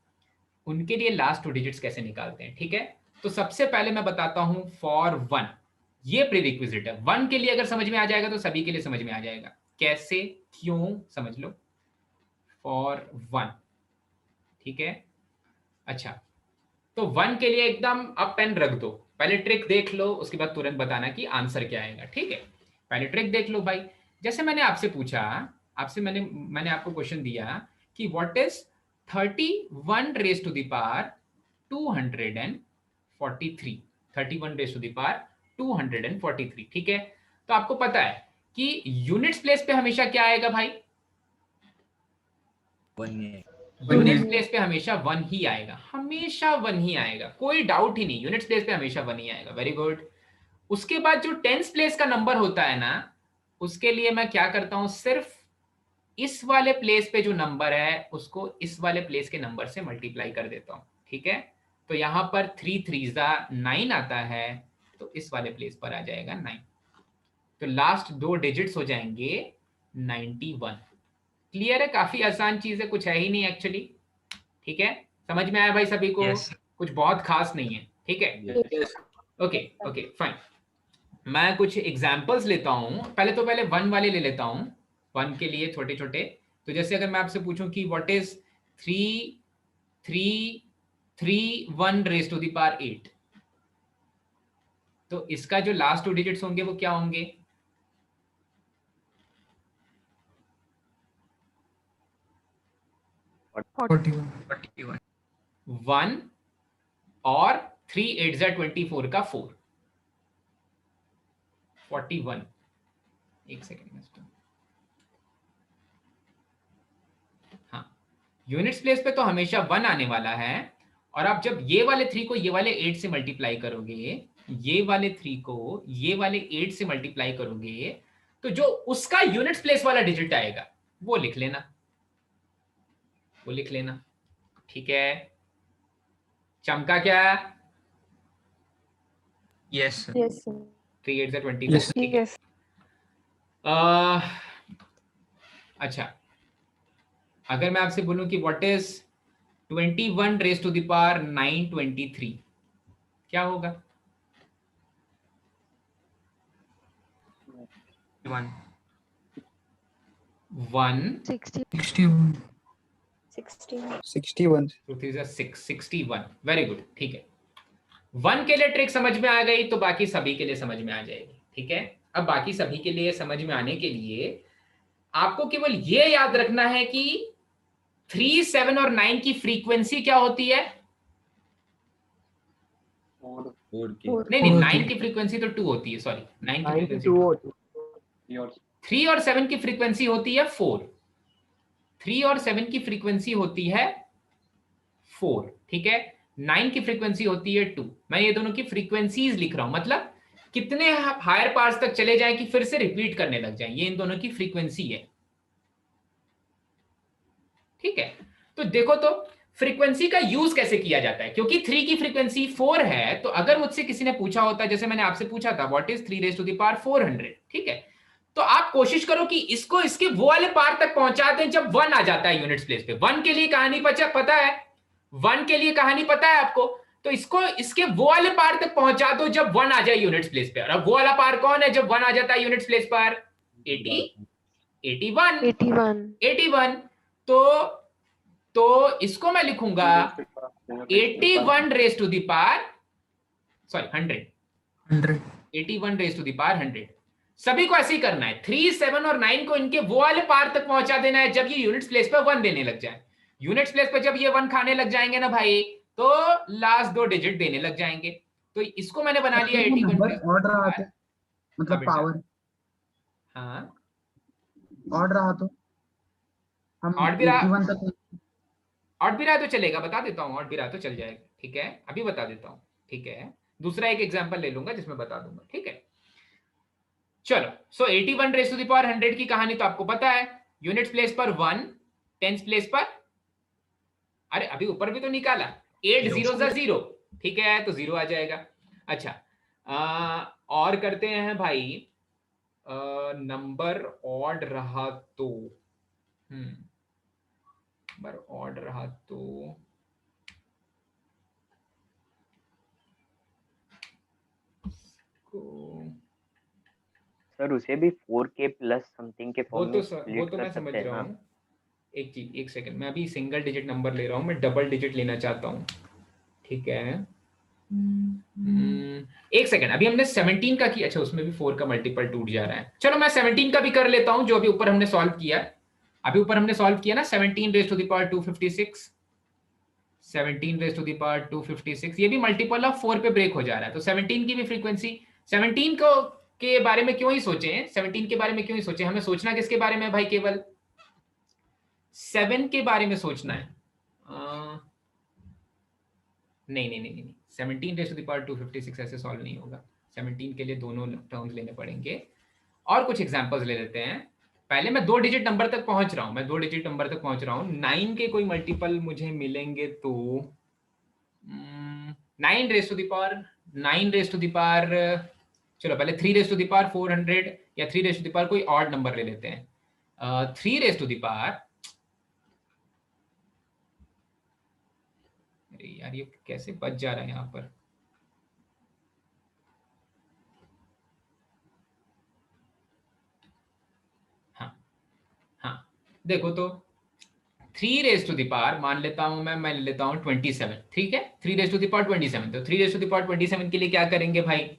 उनके लिए लास्ट 2 डिजिट्स कैसे निकालते हैं, ठीक है। तो सबसे पहले मैं बताता हूं फॉर 1, ये प्रीरिक्विजिट है। 1 के लिए अगर समझ में आ जाएगा तो सभी के लिए समझ में आ जाएगा। कैसे, क्यों, समझ लो। फॉर 1, ठीक है। अच्छा, तो 1 के लिए एकदम अब पेन रख दो, पहले ट्रिक देख लो, उसके बाद तुरंत बताना कि आंसर क्या आएगा, ठीक है। पहले ट्रिक देख लो भाई। जैसे मैंने आपसे पूछा, मैंने आपको क्वेश्चन दिया कि what is 31 raise to the power 243, 31 raise to the power 243, ठीक है। तो आपको पता है कि यूनिट्स प्लेस पे हमेशा क्या आएगा भाई? 1 है। यूनिट्स प्लेस पे हमेशा 1 ही आएगा, हमेशा 1 ही आएगा, कोई डाउट ही नहीं, यूनिट्स प्लेस पे हमेशा 1 ही आएगा। Very good. उसके बाद जो टेंस प्लेस का नंबर होता है ना, उसके लिए मैं क्या करता हूं, सिर्फ इस वाले प्लेस पे जो नंबर है उसको इस वाले प्लेस के नंबर से मल्टीप्लाई कर देता हूं, ठीक है। तो यहां पर 3 3 9 आता है, तो इस वाले प्लेस पर आ जाएगा 9। तो लास्ट 2 डिजिट्स हो जाएंगे 91। क्लियर है? काफी आसान चीज है, कुछ है ही नहीं एक्चुअली, ठीक है। समझ में आया भाई सभी को? Yes. कुछ बहुत खास नहीं है, ठीक है। Yes. Okay okay fine. मैं कुछ एग्जांपल्स लेता हूं, पहले 1 वाले ले लेता हूं, 1 के लिए छोटे छोटे। तो जैसे अगर मैं आपसे पूछूं कि what is 3331 raise to the power 8, तो इसका जो लास्ट 2 डिजिट्स होंगे वो क्या होंगे? 41 1 और 3 8 24 का 4, 41। एक सेकेंड, हाँ, यूनिट्स प्लेस पे तो हमेशा 1 आने वाला है। और आप जब ये वाले 3 को ये वाले 8 से मल्टीप्लाई करोगे, ये वाले 3 को ये वाले 8 से मल्टीप्लाई करोगे, तो जो उसका यूनिट्स प्लेस वाला डिजिट आएगा वो लिख लेना, वो लिख लेना, ठीक है। चमका क्या? Yes, sir. 3 8 24, Yes, sir. ठीक है। अच्छा, अगर मैं आपसे बोलूं कि what is 21 raise to the power 923, क्या होगा? 1 1 61 61 61, वेरी गुड, ठीक है। 1 के लिए ट्रिक समझ में आ गई, तो बाकी सभी के लिए समझ में आ जाएगी, ठीक है। अब बाकी सभी के लिए समझ में आने के लिए आपको केवल ये याद रखना है कि 3 7 और 9 की फ्रीक्वेंसी क्या होती है? 4 की। नहीं 9 की फ्रीक्वेंसी तो 2 होती है, सॉरी, 9 की फ्रीक्वेंसी 3 और 7 की फ्रीक्वेंसी होती है 4, 3 और 7 की फ्रीक्वेंसी होती है 4, ठीक है। 9 की फ्रीक्वेंसी होती है 2। मैं ये दोनों की फ्रीक्वेंसीज लिख रहा हूं, मतलब कितने हायर पार्ट्स तक चले जाएं कि फिर से रिपीट करने लग जाएं, ये इन दोनों की फ्रीक्वेंसी है, ठीक है। तो देखो तो फ्रीक्वेंसी का यूज कैसे किया जाता है, क्योंकि 3 की फ्रीक्वेंसी 4 है, तो अगर मुझसे किसी ने पूछा होता, जैसे मैंने आपसे पूछा था what is 3 raise to the power 400, ठीक है, तो आप कोशिश करो कि इसको इसके वो वाले पार्ट तक पहुंचा दें जब 1 आ जाता है यूनिट्स प्लेस पे। 1 के लिए कहानी पता है, 1 के लिए कहानी पता है आपको, तो इसको इसके वो वाले पार तक पहुंचा दो जब 1 आ जाए यूनिट्स प्लेस पे। और अब वो वाला पार कौन है जब 1 आ जाता है यूनिट्स प्लेस पर? 81। तो इसको मैं लिखूंगा 81 raise to the power, sorry 100, 81 raise to the power 100। सभी को ऐसे ही करना है, 3 7 और 9 को इनके वो वाले पार तक पहुंचा देना है जब ये यूनिट्स प्लेस पर 1 देने लग जाए। यूनिट्स प्लेस पर जब ये 1 खाने लग जाएंगे ना भाई, तो लास्ट 2 डिजिट देने लग जाएंगे। तो इसको मैंने बना लिया 81 ऑड रहा तो मतलब पावर हाँ ऑड रहा तो हम ऑड भी रहा, 81 तक ऑड भी रहा तो चलेगा, बता देता हूँ, ऑड भी रहा तो चल जाएगा, ठीक है, अभी बता देता हूँ, ठीक है। दूसरा एक एग्जांपल ले लूंगा जिसमें बता दूंगा, ठीक है। चलो, सो 81 रेज टू द पावर 100 की कहानी तो आपको पता है, यूनिट्स प्लेस पर 1, टेंस प्लेस पर, अरे अभी ऊपर भी तो निकाला, 8 0 0, ठीक है, तो 0 आ जाएगा। अच्छा, और करते हैं भाई, नंबर ऑड रहा तो, नंबर ऑड रहा तो सर उसे भी 4K प्लस समथिंग के फॉर्म में वो स्प्लिट तो कर मैं समझ सकते हैं रहा ना। हूँ। एक चीज, एक सेकंड, मैं अभी सिंगल डिजिट नंबर ले रहा हूँ, मैं डबल डिजिट लेना चाहता हूँ, ठीक है। एक सेकंड, अभी हमने 17 का किया, अच्छा उसमें भी 4 का मल्टीपल टूट जा रहा है। चलो मैं 17 का भी कर लेता हूं, जो अभी ऊपर हमने सॉल्व किया। अभी ऊपर हमने सॉल्व किया ना 17 raise to the power 256, 17 raise to the power 256, ये भी मल्टीपल ऑफ 4 पे ब्रेक हो जा रहा है। तो 17 की भी फ्रीक्वेंसी, 17 को के बारे में क्यों ही सोचें, 17 के बारे में क्यों ही सोचें, हमें सोचना किसके बारे में भाई, केवल 7 के बारे में सोचना है। नहीं नहीं नहीं नहीं, 17 रेज़ टू द पावर 256 ऐसे सॉल्व नहीं होगा। 17 के लिए दोनों टर्म्स लेने पड़ेंगे। और कुछ एग्जांपल्स ले लेते हैं। पहले मैं 2 डिजिट नंबर तक पहुंच रहा हूं, मैं 2 डिजिट नंबर तक पहुंच रहा हूं। 9 के कोई मल्टीपल मुझे मिलेंगे तो 9 raise to the power 9 raise to the power, चलो पहले 3 रेज़ टू द पावर 400 या 3 रेज़ टू द पावर कोई ऑड नंबर ले लेते हैं। 3 रेज़ टू द पावर, अरे यार ये कैसे बच जा रहा है यहाँ पर। हाँ हाँ, देखो तो 3 रेज़ टू द पावर मान लेता हूं मैं ले लेता हूं 27, ठीक है। 3 रेज़ टू द पावर 27, तो 3 रेज़ टू द पावर 27 के लिए क्या करेंगे भाई,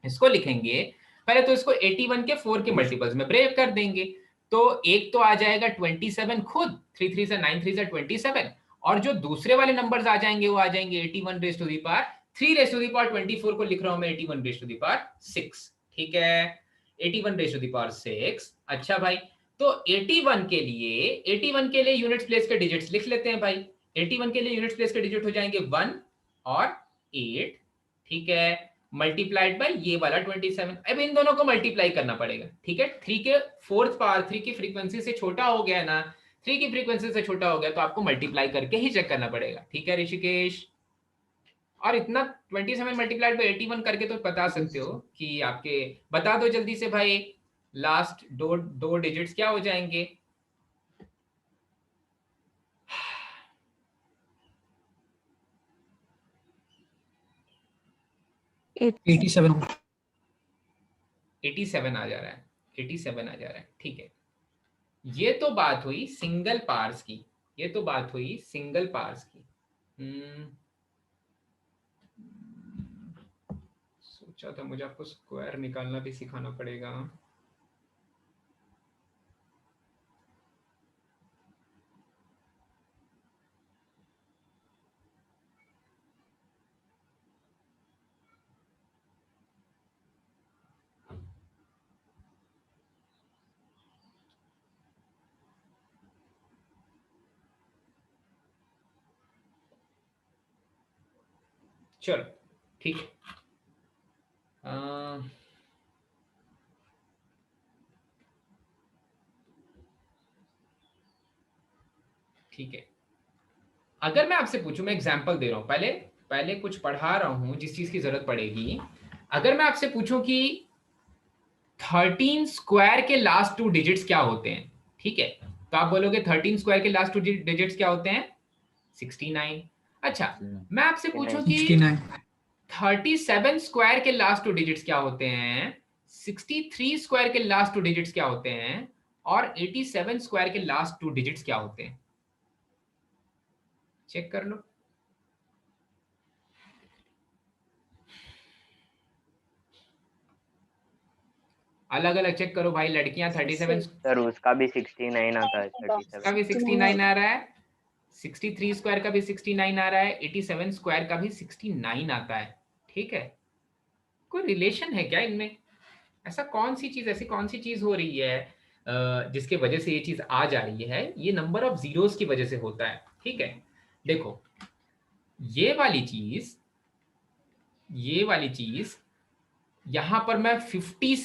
इसको लिखेंगे पहले तो इसको 81 के 4 के मल्टीपल्स में ब्रेक कर देंगे। तो एक तो आ जाएगा 27 खुद, 3 3 से 9 3 से 27, और जो दूसरे वाले नंबर्स आ जाएंगे वो आ जाएंगे 81 raise to the power 3 raise to the power 24 को लिख रहा हूं मैं 81 रेज़ टू द पावर 6, ठीक है। 81 रेज़ टू द पावर 6। अच्छा भाई, तो 81 के लिए यूनिट्स प्लेस के डिजिट्स लिख लेते हैं भाई। 81 के लिए यूनिट्स प्लेस के डिजिट हो जाएंगे 1 और 8, ठीक है, मल्टीप्लाइड बाय ये वाला 27। अब इन दोनों को मल्टीप्लाई करना पड़ेगा, ठीक है। 3 के 4th पावर 3 की फ्रीक्वेंसी से छोटा हो गया ना, 3 की फ्रीक्वेंसी से छोटा हो गया तो आपको मल्टीप्लाई करके ही चेक करना पड़ेगा, ठीक है ऋषिकेश। और इतना 27 मल्टीप्लाइड बाय 81 करके तो बता सकते हो कि आपके, बता दो जल्दी से भाई, लास्ट दो डिजिट्स क्या हो जाएंगे। 87 87 आ जा रहा है, 87 आ जा रहा है, ठीक है। ये तो बात हुई सिंगल पार्स की, ये तो बात हुई सिंगल पार्स की। सोचा था मुझे आपको स्क्वायर निकालना भी सिखाना पड़ेगा। चलो ठीक है, ठीक है। अगर मैं आपसे पूछूं, मैं एग्जांपल दे रहा हूं, पहले पहले कुछ पढ़ा रहा हूं जिस चीज की जरूरत पड़ेगी। अगर मैं आपसे पूछूं कि 13 स्क्वायर के लास्ट 2 डिजिट्स क्या होते हैं, ठीक है, तो आप बोलोगे 13 स्क्वायर के लास्ट 2 डिजिट्स क्या होते हैं, 69। अच्छा, मैं आपसे पूछूं कि 37 स्क्वायर के लास्ट 2 डिजिट्स क्या होते हैं, 63 स्क्वायर के लास्ट 2 डिजिट्स क्या होते हैं, और 87 स्क्वायर के लास्ट 2 डिजिट्स क्या होते हैं, चेक कर लो। अलग अलग चेक करो भाई, लड़कियां 37, सर उसका भी 69 आता है, का 37 भी 69 आ रहा है, 63 स्क्वायर का भी 69 आ रहा है, 87 स्क्वायर का भी 69 आता है, ठीक है। कोई रिलेशन है क्या इनमें, ऐसा कौन सी चीज, ऐसी कौन सी चीज हो रही है जिसके वजह से ये चीज आ जा रही है, ये नंबर ऑफ जीरोस की वजह से होता है, ठीक है। देखो ये वाली चीज यहां पर मैं 50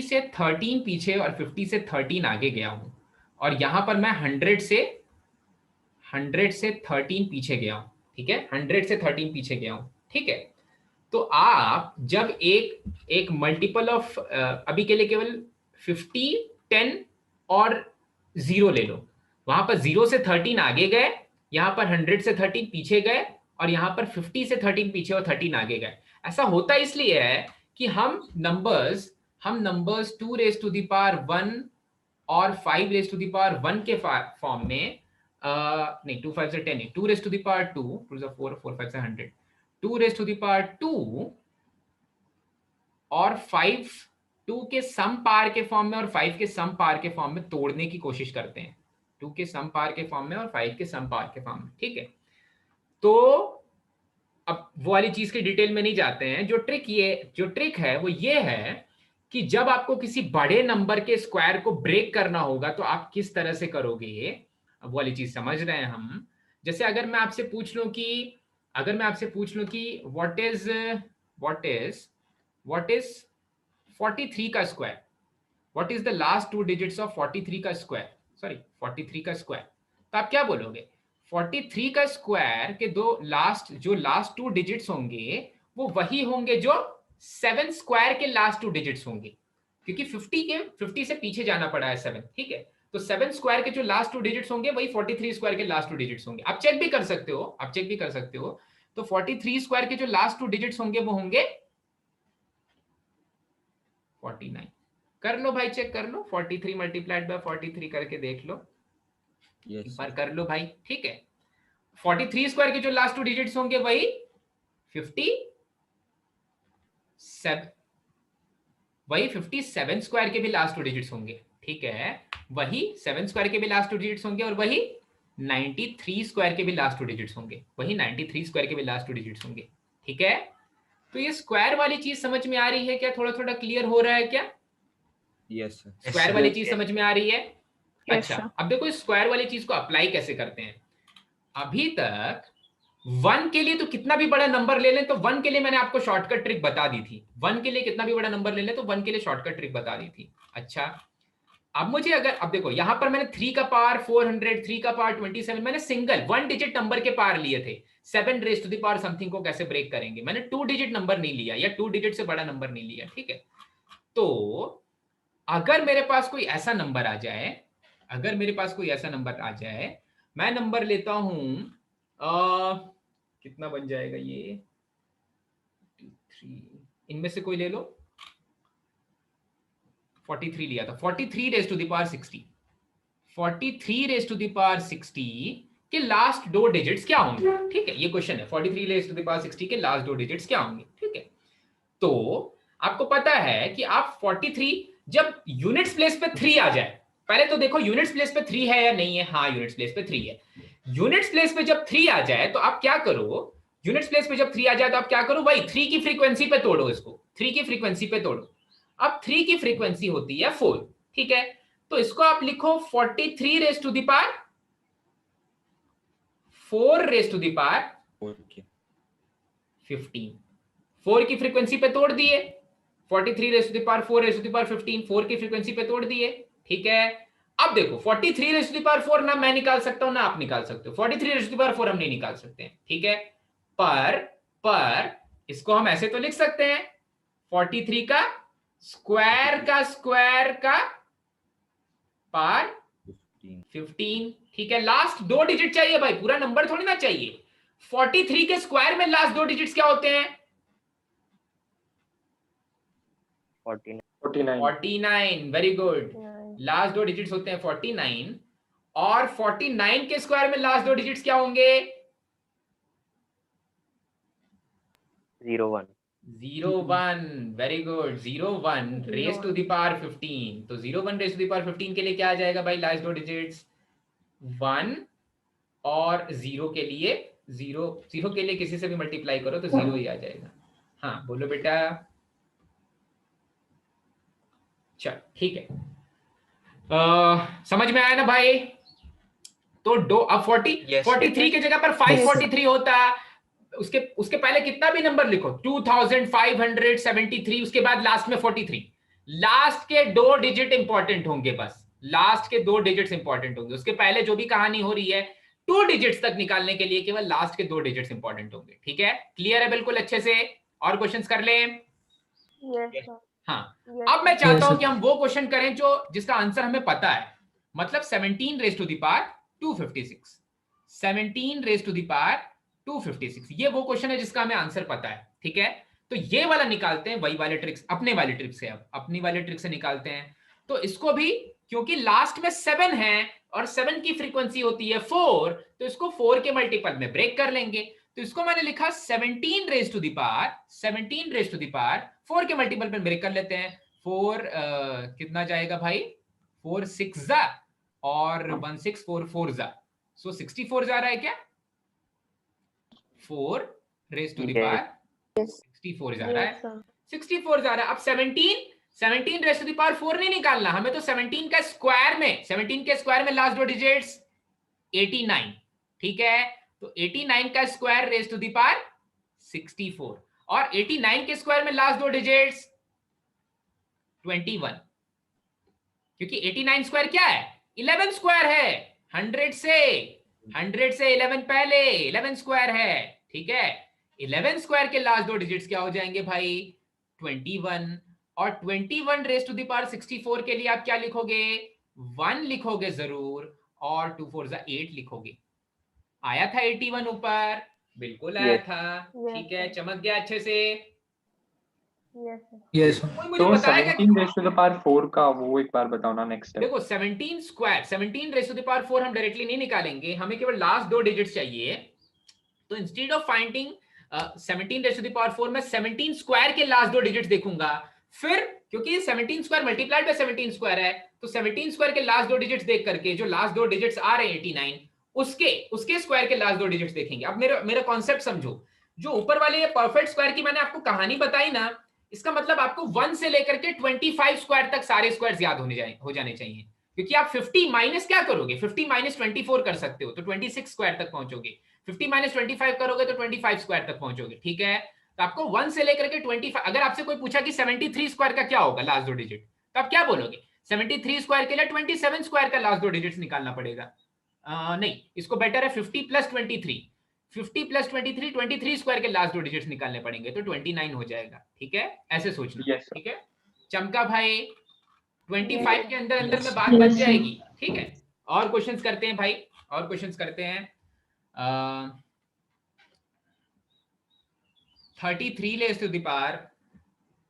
से 13 पीछे और 50 से 13 आगे गया हूं, और यहां पर मैं 100 से 13 पीछे गया हूं, ठीक है, 100 से 13 पीछे गया हूं, ठीक है। तो आप जब एक मल्टीपल ऑफ, अभी के लिए केवल 50, 10 और 0 ले लो, वहां पर 0 से 13 आगे गए, यहां पर 100 से 13 पीछे गए, और यहां पर 50 से 13 पीछे और 13 आगे गए। ऐसा होता इसलिए है कि हम numbers 2 raise to the power 1 और 5 रेज़ टू द पावर 1 के फॉर्म में, नहीं 2 5 से 10 है, 2 रेज़ टू द पावर 2 2 4 4 5 से 100, 2 रेज टू द पावर 2 और 5 2 के सम पावर के फॉर्म में और 5 के सम पावर के फॉर्म में तोड़ने की कोशिश करते हैं। 2 के सम पावर के फॉर्म में और 5 के सम पावर के फॉर्म में, ठीक है। तो अब वो वाली चीज की डिटेल में नहीं जाते हैं। जो ट्रिक है वो ये है कि जब आपको किसी बड़े नंबर के स्क्वायर को ब्रेक करना होगा तो आप किस तरह से करोगे, अब वो वाली चीज समझ रहे हैं हम। जैसे अगर मैं आपसे पूछ लूं कि व्हाट इज 43 का square, what is the last 2 digits of 43 का स्क्वायर, सॉरी 43 का स्क्वायर, तो आप क्या बोलोगे? 43 का स्क्वायर के जो लास्ट 2 डिजिट्स होंगे वो वही होंगे जो 7 स्क्वायर के लास्ट 2 डिजिट्स होंगे, क्योंकि 50 से पीछे जाना पड़ा है 7, ठीक है। तो 7 स्क्वायर के जो लास्ट 2 डिजिट्स होंगे वही 43 स्क्वायर के लास्ट 2 डिजिट्स होंगे। आप चेक भी कर सकते हो, तो 43 स्क्वायर के जो लास्ट 2 डिजिट्स होंगे वो होंगे 49। कर लो भाई, चेक कर लो, 43 मल्टीप्लाइड बाय 43 करके देख लो, यस एक बार कर लो भाई, ठीक है। 43 स्क्वायर के जो लास्ट 2 डिजिट्स होंगे वही 57 स्क्वायर के भी लास्ट 2 डिजिट्स होंगे, ठीक है। वही 7 स्क्वायर के भी लास्ट 2 डिजिट्स होंगे और वही 93 स्क्वायर के भी लास्ट 2 डिजिट्स होंगे, ठीक है। तो ये स्क्वायर वाली चीज समझ में आ रही है क्या? थोड़ा थोड़ा क्लियर हो रहा है क्या? Yes sir. स्क्वायर वाली चीज समझ में आ रही है? Yes, अच्छा, sir. अब देखो इस स्क्वायर वाली चीज को अप्लाई कैसे करते हैं। अभी तक 1 के लिए तो कितना भी बड़ा नंबर ले लें तो 1 के लिए मैंने आपको शॉर्टकट ट्रिक बता दी थी। 1 के लिए कितना भी बड़ा नंबर ले लें तो 1 के लिए शॉर्टकट ट्रिक बता दी थी। अच्छा, अब मुझे अब देखो यहां पर मैंने 3 का पावर 400, 3 का पावर 27, मैंने सिंगल 1 डिजिट नंबर के पावर लिए थे। 7 raise to the power something को कैसे ब्रेक करेंगे, मैंने 2 डिजिट नंबर नहीं लिया या 2 डिजिट से बड़ा नंबर नहीं लिया, ठीक है। तो अगर मेरे पास कोई ऐसा नंबर आ जाए, मैं नंबर लेता हूं, कितना बन जाएगा ये, 3, इनमें से कोई ले लो, 43 लिया था, 43 raise to the power 60, 43 raise to the power 60 के लास्ट 2 डिजिट्स क्या होंगे, ठीक है। ये क्वेश्चन है, 43 रेज टू द पावर 60 के लास्ट 2 डिजिट्स क्या होंगे, ठीक है। तो आपको पता है कि आप 43 जब यूनिट्स प्लेस पे 3 आ जाए, पहले तो देखो यूनिट्स प्लेस पे 3 है या नहीं है। हाँ, यूनिट्स प्लेस पे 3 है। यूनिट्स प्लेस पे जब 3 आ जाए तो आप क्या करो, वही 3 की फ्रीक्वेंसी पे तोड़ो इसको, 3 की फ्रीक्वेंसी पे तोड़ो। अब 3 की फ्रीक्वेंसी होती है 4, ठीक है। तो इसको आप लिखो 43 raise to the power 4 raise to the power okay 15। 4 की फ्रीक्वेंसी पे तोड़ दिए, 43 raise to the power 4 raise to the power 15, 4 की फ्रीक्वेंसी पे तोड़ दिए, ठीक है। अब देखो 43 रेज टू द पावर 4 ना मैं निकाल सकता हूं ना आप निकाल सकते हो, 43 रेज टू द पावर 4 हम नहीं निकाल सकते हैं, ठीक है। पर इसको हम ऐसे तो लिख सकते हैं, 43 का स्क्वायर का पावर 15, ठीक है। लास्ट 2 डिजिट चाहिए भाई, पूरा नंबर थोड़ी ना चाहिए। 43 के स्क्वायर में लास्ट 2 डिजिट्स क्या होते हैं? 49, वेरी गुड। लास्ट 2 डिजिट्स होते हैं 49, और 49 के स्क्वायर में लास्ट 2 डिजिट्स क्या होंगे? 01, very good. 01 raise to the power 15, तो 01 रेज टू द पावर 15 के लिए क्या आ जाएगा भाई? लास्ट 2 डिजिट्स 1, और 0 के लिए किसी से भी मल्टीप्लाई करो तो 0 ही आ जाएगा। हाँ बोलो बेटा। चल ठीक है, समझ में आया ना भाई? तो अब 43 की जगह पर 543 होता, उसके पहले कितना भी नंबर लिखो, 2573, उसके बाद लास्ट में 43। लास्ट के 2 डिजिट इंपॉर्टेंट होंगे, बस लास्ट के 2 डिजिट्स इंपॉर्टेंट होंगे। उसके पहले जो भी कहानी हो रही है 2 डिजिट्स तक निकालने के लिए केवल लास्ट के 2 डिजिट्स इंपॉर्टेंट होंगे, ठीक है। क्लियर है बिल्कुल अच्छे से? और क्वेश्चंस कर लें? हाँ, अब मैं चाहता हूं कि हम वो क्वेश्चन करें जिसका आंसर हमें पता है, मतलब 17 raise to the power 256, 17 raise to the power 256, ये वो क्वेश्चन है जिसका हमें आंसर पता है, ठीक है। तो ये वाला निकालते हैं, वही वाले ट्रिक्स, अपनी वाली ट्रिक से निकालते हैं। तो इसको भी, क्योंकि लास्ट में 7 है और 7 की फ्रीक्वेंसी होती है 4, तो इसको 4 के मल्टीपल में ब्रेक कर लेंगे। तो इसको मैंने लिखा 17 raise to the power 17 raise to the power 4 के मल्टीपल पे ब्रेक कर लेते हैं। 4 कितना जाएगा भाई, 4 6 जा और 1 6 4 4 जा, सो 64 जा रहा है क्या, 4 रेज टू द पावर 64 जा रहा है, 64 जा रहा है। अब 17 रेज टू द पावर 4 नहीं निकालना हमें, तो 17 का स्क्वायर में, 17 के स्क्वायर में लास्ट दो डिजिट्स 89, ठीक है। तो 89 का square raise to the power 64 और 89 के स्क्वायर में लास्ट दो डिजिट्स 21, क्योंकि 89 स्क्वायर क्या है, 11 स्क्वायर है। 100 से 11 पहले 11 स्क्वायर है, ठीक है। 11 स्क्वायर के लास्ट दो डिजिट्स क्या हो जाएंगे भाई, 21, और 21 रेज टू द पावर 64 के लिए आप क्या लिखोगे, 1 लिखोगे जरूर, और 2 4 8 लिखोगे। आया था 81 ऊपर, बिल्कुल आया था, ठीक है, चमक गया अच्छे से। Yes. कोई मुझे तो बताएगा 17 रेज़ टू द पावर 4 का वो एक बार बताओ ना नेक्स्ट स्टेप। देखो 17 square 17 raise to the power 4 हम डायरेक्टली नहीं निकालेंगे, हमें केवल लास्ट दो डिजिट्स चाहिए। तो instead of finding 17 raise to the power 4 में 17 स्क्वायर के लास्ट दो डिजिट्स देखूंगा, फिर क्योंकि 17 स्क्वायर मल्टीप्लाइड बाय 17 स्क्वायर है, तो 17 स्क्वायर के लास्ट दो डिजिट्स देख करके जो लास्ट दो डिजिट्स आ रहे हैं 89, उसके स्क्वायर के लास्ट दो डिजिट्स देखेंगे। अब मेरा कॉन्सेप्ट समझो, जो ऊपर वाले ये परफेक्ट स्क्वायर की मैंने आपको कहानी बताई ना, इसका मतलब आपको 1 से लेकर के 25 स्क्वायर तक सारे स्क्वायर्स याद हो जाने चाहिए, क्योंकि आप 50 माइनस क्या करोगे, 50 माइनस 24 कर सकते हो तो 26 स्क्वायर तक पहुंचोगे, 50 माइनस 25 करोगे तो 25 स्क्वायर तक पहुंचोगे, ठीक है। तो आपको 1 से लेकर के 25, अगर आपसे कोई पूछा कि 73 स्क्वायर का क्या होगा लास्ट दो डिजिट, तो आप क्या बोलोगे, 73 स्क्वायर के लिए 27 स्क्वायर का लास्ट दो डिजिट्स निकालना पड़ेगा। नहीं, इसको बेटर है 50 प्लस 23, 50 प्लस 23, 23 स्क्वायर के लास्ट दो डिजिट्स निकालने पड़ेंगे, तो 29 हो जाएगा, ठीक है, ऐसे सोचना, Yes, sir. ठीक है। चमका भाई 25 के अंदर अंदर में बात बन जाएगी, ठीक है। और क्वेश्चंस करते हैं भाई, और क्वेश्चंस करते हैं। 33 raise to the power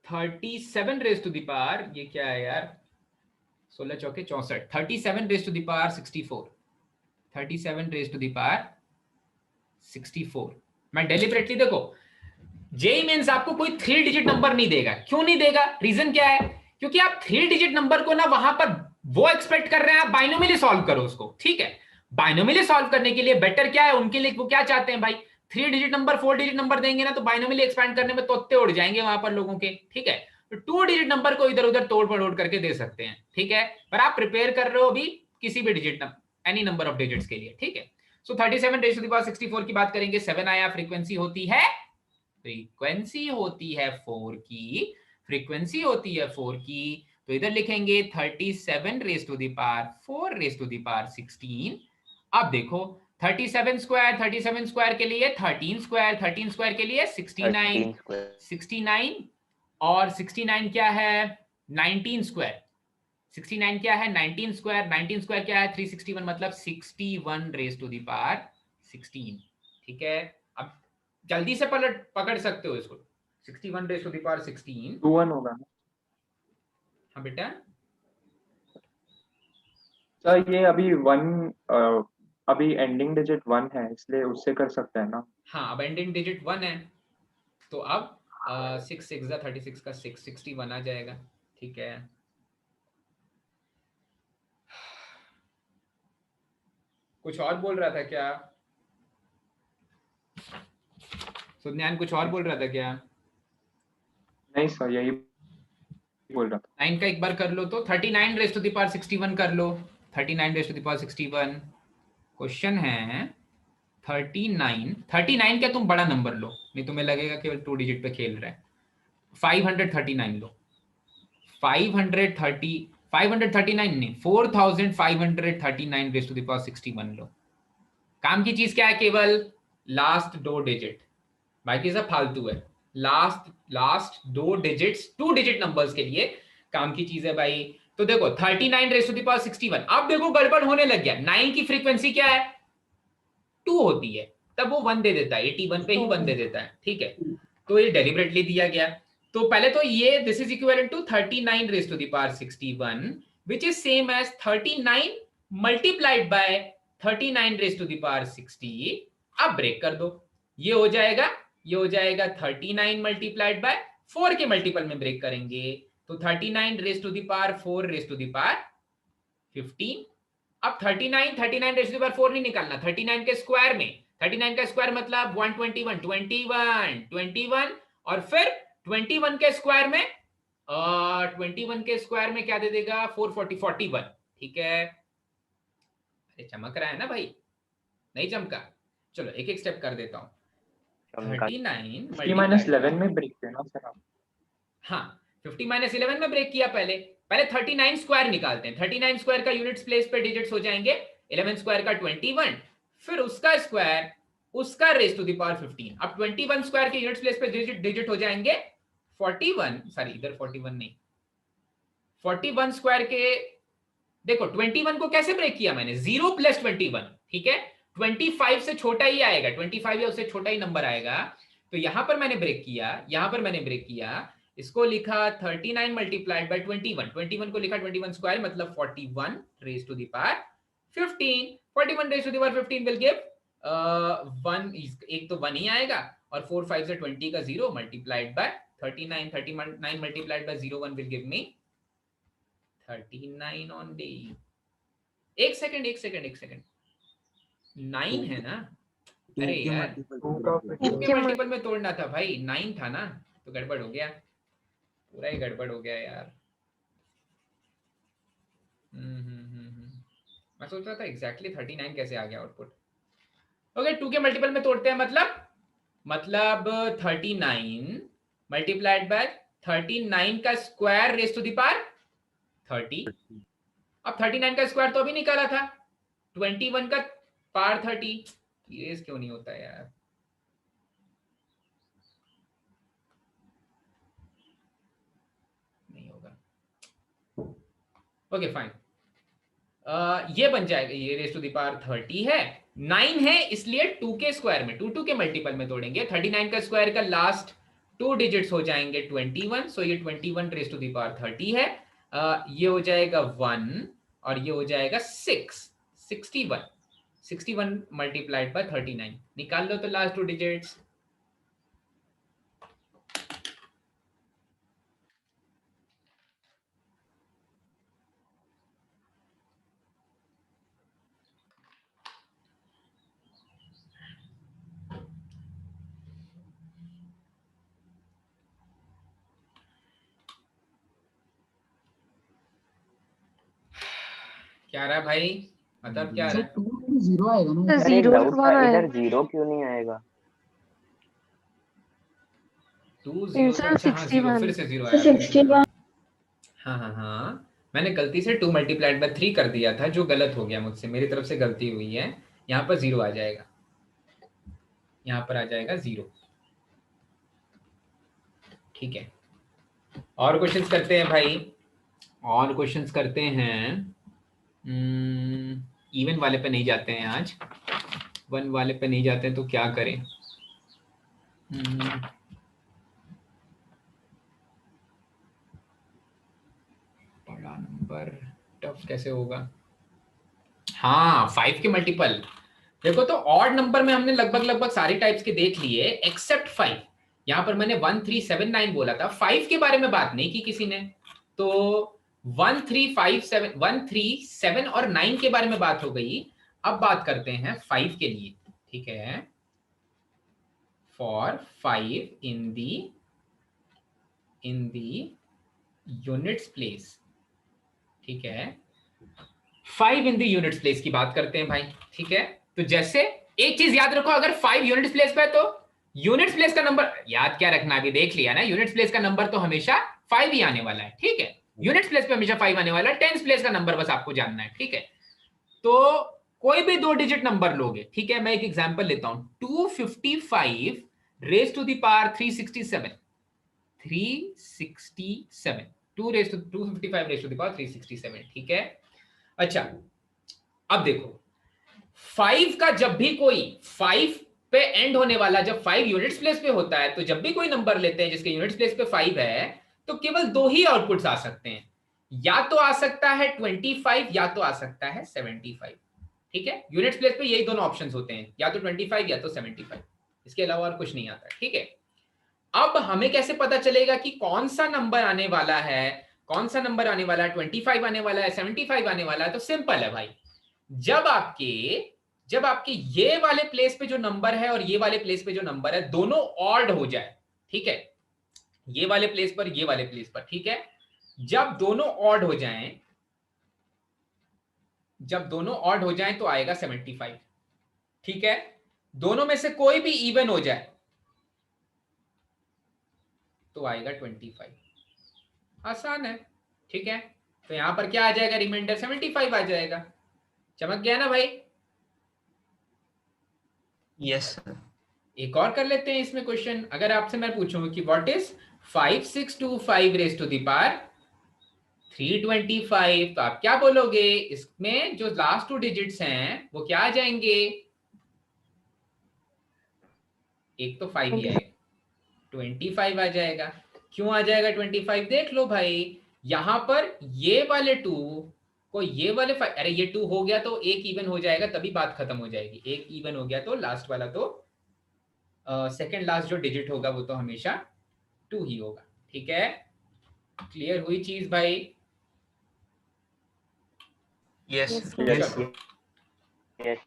37 raise to the power, ये क्या है यार, 16 चौके 64, 37 raise to the power 64, 37 raise to the power 64। मैं डेलिबरेटली देखो, जेई मींस आपको कोई 3 डिजिट नंबर नहीं देगा, क्यों नहीं देगा, रीजन क्या है, क्योंकि आप 3 डिजिट नंबर को ना वहां पर वो एक्सपेक्ट कर रहे हैं आप बाइनोमियली सॉल्व करो उसको, ठीक है। बाइनोमियली सॉल्व करने के लिए बेटर क्या है, उनके लिए वो क्या चाहते हैं भाई, 3 डिजिट नंबर 4 डिजिट नंबर देंगे ना तो बाइनोमियली एक्सपैंड करने में तोते उड़ जाएंगे वहां पर लोगों के, ठीक है। तो 2 डिजिट नंबर को इधर उधर तोड़ मरोड़ करके दे सकते हैं, ठीक है, पर आप प्रिपेयर कर रहे हो अभी किसी भी digit any number of digits के लिए, ठीक है। सो 37 रेज़ टू द पावर 64 की बात करेंगे, 7 आया, फ्रीक्वेंसी होती है 4 की, फ्रीक्वेंसी होती है 4 की, तो इधर लिखेंगे 37 raise to the power 4 raise to the power 16। अब देखो 37 स्क्वायर के लिए 13 स्क्वायर के लिए 69 और 69 क्या है 19 स्क्वायर, 69 क्या है 19 स्क्वायर क्या है 361, मतलब 61 रेज़ टू द पावर 16, ठीक है। अब जल्दी से पकड़ सकते हो इसको, 61 रेज़ टू द पावर 16 21 होगा ना। हाँ बेटा, सर ये अभी 1 अभी एंडिंग डिजिट 1 है इसलिए उससे कर सकते हैं ना। हाँ अब एंडिंग डिजिट 1 है, तो अब 6 6 36 का 6 61 आ जाएगा, ठीक है। कुछ और बोल रहा था क्या सुज्ञान, कुछ और बोल रहा था क्या? नहीं सर यही बोल रहा था। 9 का एक बार कर लो तो 39 रेज़ टू द पावर 61 कर लो, 39 raise to the power 61। Question है 39 क्या तुम बड़ा नंबर लो, नहीं तुम्हें लगेगा केवल 2 डिजिट पे खेल रहा है। 539 लो, 539 नहीं 4539 रेज़ टू द पावर 61 लो। काम की चीज क्या है, केवल लास्ट 2 डिजिट, बाकी सब फालतू है। लास्ट 2 डिजिट्स 2 डिजिट नंबर्स के लिए काम की चीज है भाई। तो देखो 39 रेज़ टू द पावर 61, अब देखो गड़बड़ होने लग गया। 9 की फ्रीक्वेंसी क्या है 2 होती है, तब वो 1 दे देता है, 81 पे ही 1 दे देता है, ठीक है। तो ये डेलिबरेटली दिया गया। तो पहले तो ये this is equivalent to 39 raise to the power 61 which is same as 39 multiplied by 39 raise to the power 60। अब ब्रेक कर दो, ये हो जाएगा 39 मल्टीप्लाइड बाय 4 के मल्टीपल में ब्रेक करेंगे तो 39 raise to the power 4 raise to the power 15। अब 39 रेज टू द पावर 4 नहीं निकालना, 39 के स्क्वायर में, 39 का स्क्वायर मतलब 121 और फिर 21 के स्क्वायर में 21 के स्क्वायर में क्या दे देगा 440 41। ठीक है, अरे चमक रहा है ना भाई, नहीं चमका? चलो एक एक स्टेप कर देता हूँ। 39 50 -11 में ब्रेक देना सर आप। हाँ 50 - 11 में ब्रेक किया। पहले 39 स्क्वायर निकालते हैं। 39 स्क्वायर का यूनिट्स प्लेस पे डिजिट्स हो जाएंगे 11 स्क्वायर का 21, फिर उसका स्क्वायर, उसका रेज टू द पावर 15। अब 21 स्क्वायर के यूनिट्स प्लेस पे डिजिट हो जाएंगे 41, सॉरी इधर 41 नहीं, 41 स्क्वायर के, देखो 21 को कैसे ब्रेक किया मैंने, 0 + 21। ठीक है, 25 से छोटा ही आएगा, 25 या उससे छोटा ही नंबर आएगा। तो यहां पर मैंने ब्रेक किया, इसको लिखा 39 मल्टीप्लाइड बाय 21 को लिखा 21 स्क्वायर मतलब 41 raise to the power 15। 41 raise to the power 15 give गिव 1, एक तो 1 ही आएगा और 4 5 से 20 का 0 multiplied by 39 multiplied bye 0 1 will give me 39 only. एक सेकंड 9 है ना? अरे यार टू के मल्टीपल में तोड़ना था भाई, 9 था ना, तो गड़बड़ हो गया, पूरा ही गड़बड़ हो गया यार। मैं सोच रहा था एग्जैक्टली 39 कैसे आ गया आउटपुट। ओके, 2 के मल्टीपल में तोड़ते हैं, मतलब 39 मल्टीप्लाइड बाय 39 का square raise to the power 30। अब 39 का स्क्वायर तो अभी निकाला था, 21 का पावर 30, रेज क्यों नहीं होता यार? नहीं होगा। ओके फाइन, ये बन जाएगा, ये रेज टू द पावर 30 है, 9 है इसलिए 2 के स्क्वायर में, 2 के मल्टीपल में तोड़ेंगे। 39 का स्क्वायर का लास्ट 2 डिजिट्स हो जाएंगे 21, सो ये 21 रेज टू द पावर 30 है। ये हो जाएगा 1 और ये हो जाएगा 61 मल्टीप्लाइड बाय 39। निकाल लो तो लास्ट 2 डिजिट्स। क्या रहा भाई, मतलब क्या रहा? 0 आएगा ना? अरे डाउट था इधर 0 क्यों नहीं आएगा? 2 0 फिर से 0 आया। 61। हाँ, मैंने गलती से 2 मल्टीप्लाइड बाय 3 कर दिया था, जो गलत हो गया मुझसे, मेरी तरफ से गलती हुई है। यहाँ पर 0 आ जाएगा, यहाँ पर आ जाएगा 0। ठीक है, और क्वेश्चंस करते हैं भाई, और क्वेश्चंस करते हैं। इवन वाले पे नहीं जाते हैं आज, 1 वाले पे नहीं जाते हैं, तो क्या करें? बड़ा नंबर टफ कैसे होगा? हाँ 5 के मल्टीपल, देखो तो ऑड नंबर में हमने लगभग सारी टाइप्स के देख लिए एक्सेप्ट 5। यहाँ पर मैंने 1379 बोला था, 5 के बारे में बात नहीं की किसी ने, तो 1357 और 9 के बारे में बात हो गई। अब बात करते हैं 5 के लिए। ठीक है, for 5 in the units place. ठीक है, 5 इन दी यूनिट्स प्लेस की बात करते हैं भाई। ठीक है, तो जैसे एक चीज याद रखो, अगर 5 यूनिट्स प्लेस पे है तो यूनिट्स प्लेस का नंबर याद क्या रखना, अभी देख लिया ना, यूनिट्स प्लेस का नंबर तो हमेशा 5 ही आने वाला है। ठीक है, यूनिट्स प्लेस पे हमेशा 5 आने वाला है, टेंस प्लेस का नंबर बस आपको जानना है। ठीक है, तो कोई भी 2 डिजिट नंबर लोगे। ठीक है, मैं एक एग्जांपल लेता हूं, 255 raise to the power 367, 255 raise to the power 367। ठीक है, अच्छा अब देखो 5 का जब भी कोई 5 पे एंड होने वाला, जब 5 यूनिट्स प्लेस पे होता है, तो जब भी कोई नंबर लेते हैं जिसके यूनिट्स प्लेस पे 5 है, तो केवल 2 ही आउटपुट्स आ सकते हैं, या तो आ सकता है 25 या तो आ सकता है 75। ठीक है, यूनिट्स प्लेस पे यही दोनों ऑप्शंस होते हैं, या तो 25 या तो 75। इसके अलावा और कुछ नहीं आता, ठीक है। अब हमें कैसे पता चलेगा कि कौन सा नंबर आने वाला है, कौन सा नंबर आने वाला है, 25 आने वाला है, 75 आने वाला है? तो सिंपल है भाई, जब आपके ये वाले प्लेस पे जो नंबर है और ये वाले प्लेस पे जो नंबर है दोनों ऑड हो जाए, ठीक है, ये वाले प्लेस पर, ये वाले प्लेस पर, ठीक है, जब दोनों ऑड हो जाएं, तो आएगा 75, ठीक है। दोनों में से कोई भी इवन हो जाए तो आएगा 25, आसान है, ठीक है। तो यहां पर क्या आ जाएगा, रिमाइंडर 75 आ जाएगा। चमक गया ना भाई? Yes sir. एक और कर लेते हैं इसमें क्वेश्चन। अगर आपसे मैं पूछूं कि what is 5625 raise to the power 325, तो आप क्या बोलोगे? इसमें जो लास्ट 2 डिजिट्स हैं वो क्या आ जाएंगे? एक तो 5 ही आएगा, 25 आ जाएगा। क्यों आ जाएगा 25? देख लो भाई, यहां पर ये वाले 2 को ये वाले 5, अरे ये 2 हो गया तो एक इवन हो जाएगा, तभी बात खत्म हो जाएगी। एक इवन हो गया तो लास्ट वाला तो सेकंड लास्ट जो डिजिट होगा वो तो हमेशा 2 ही होगा, ठीक है। क्लियर हुई चीज भाई? Yes Yes. चलो। Yes.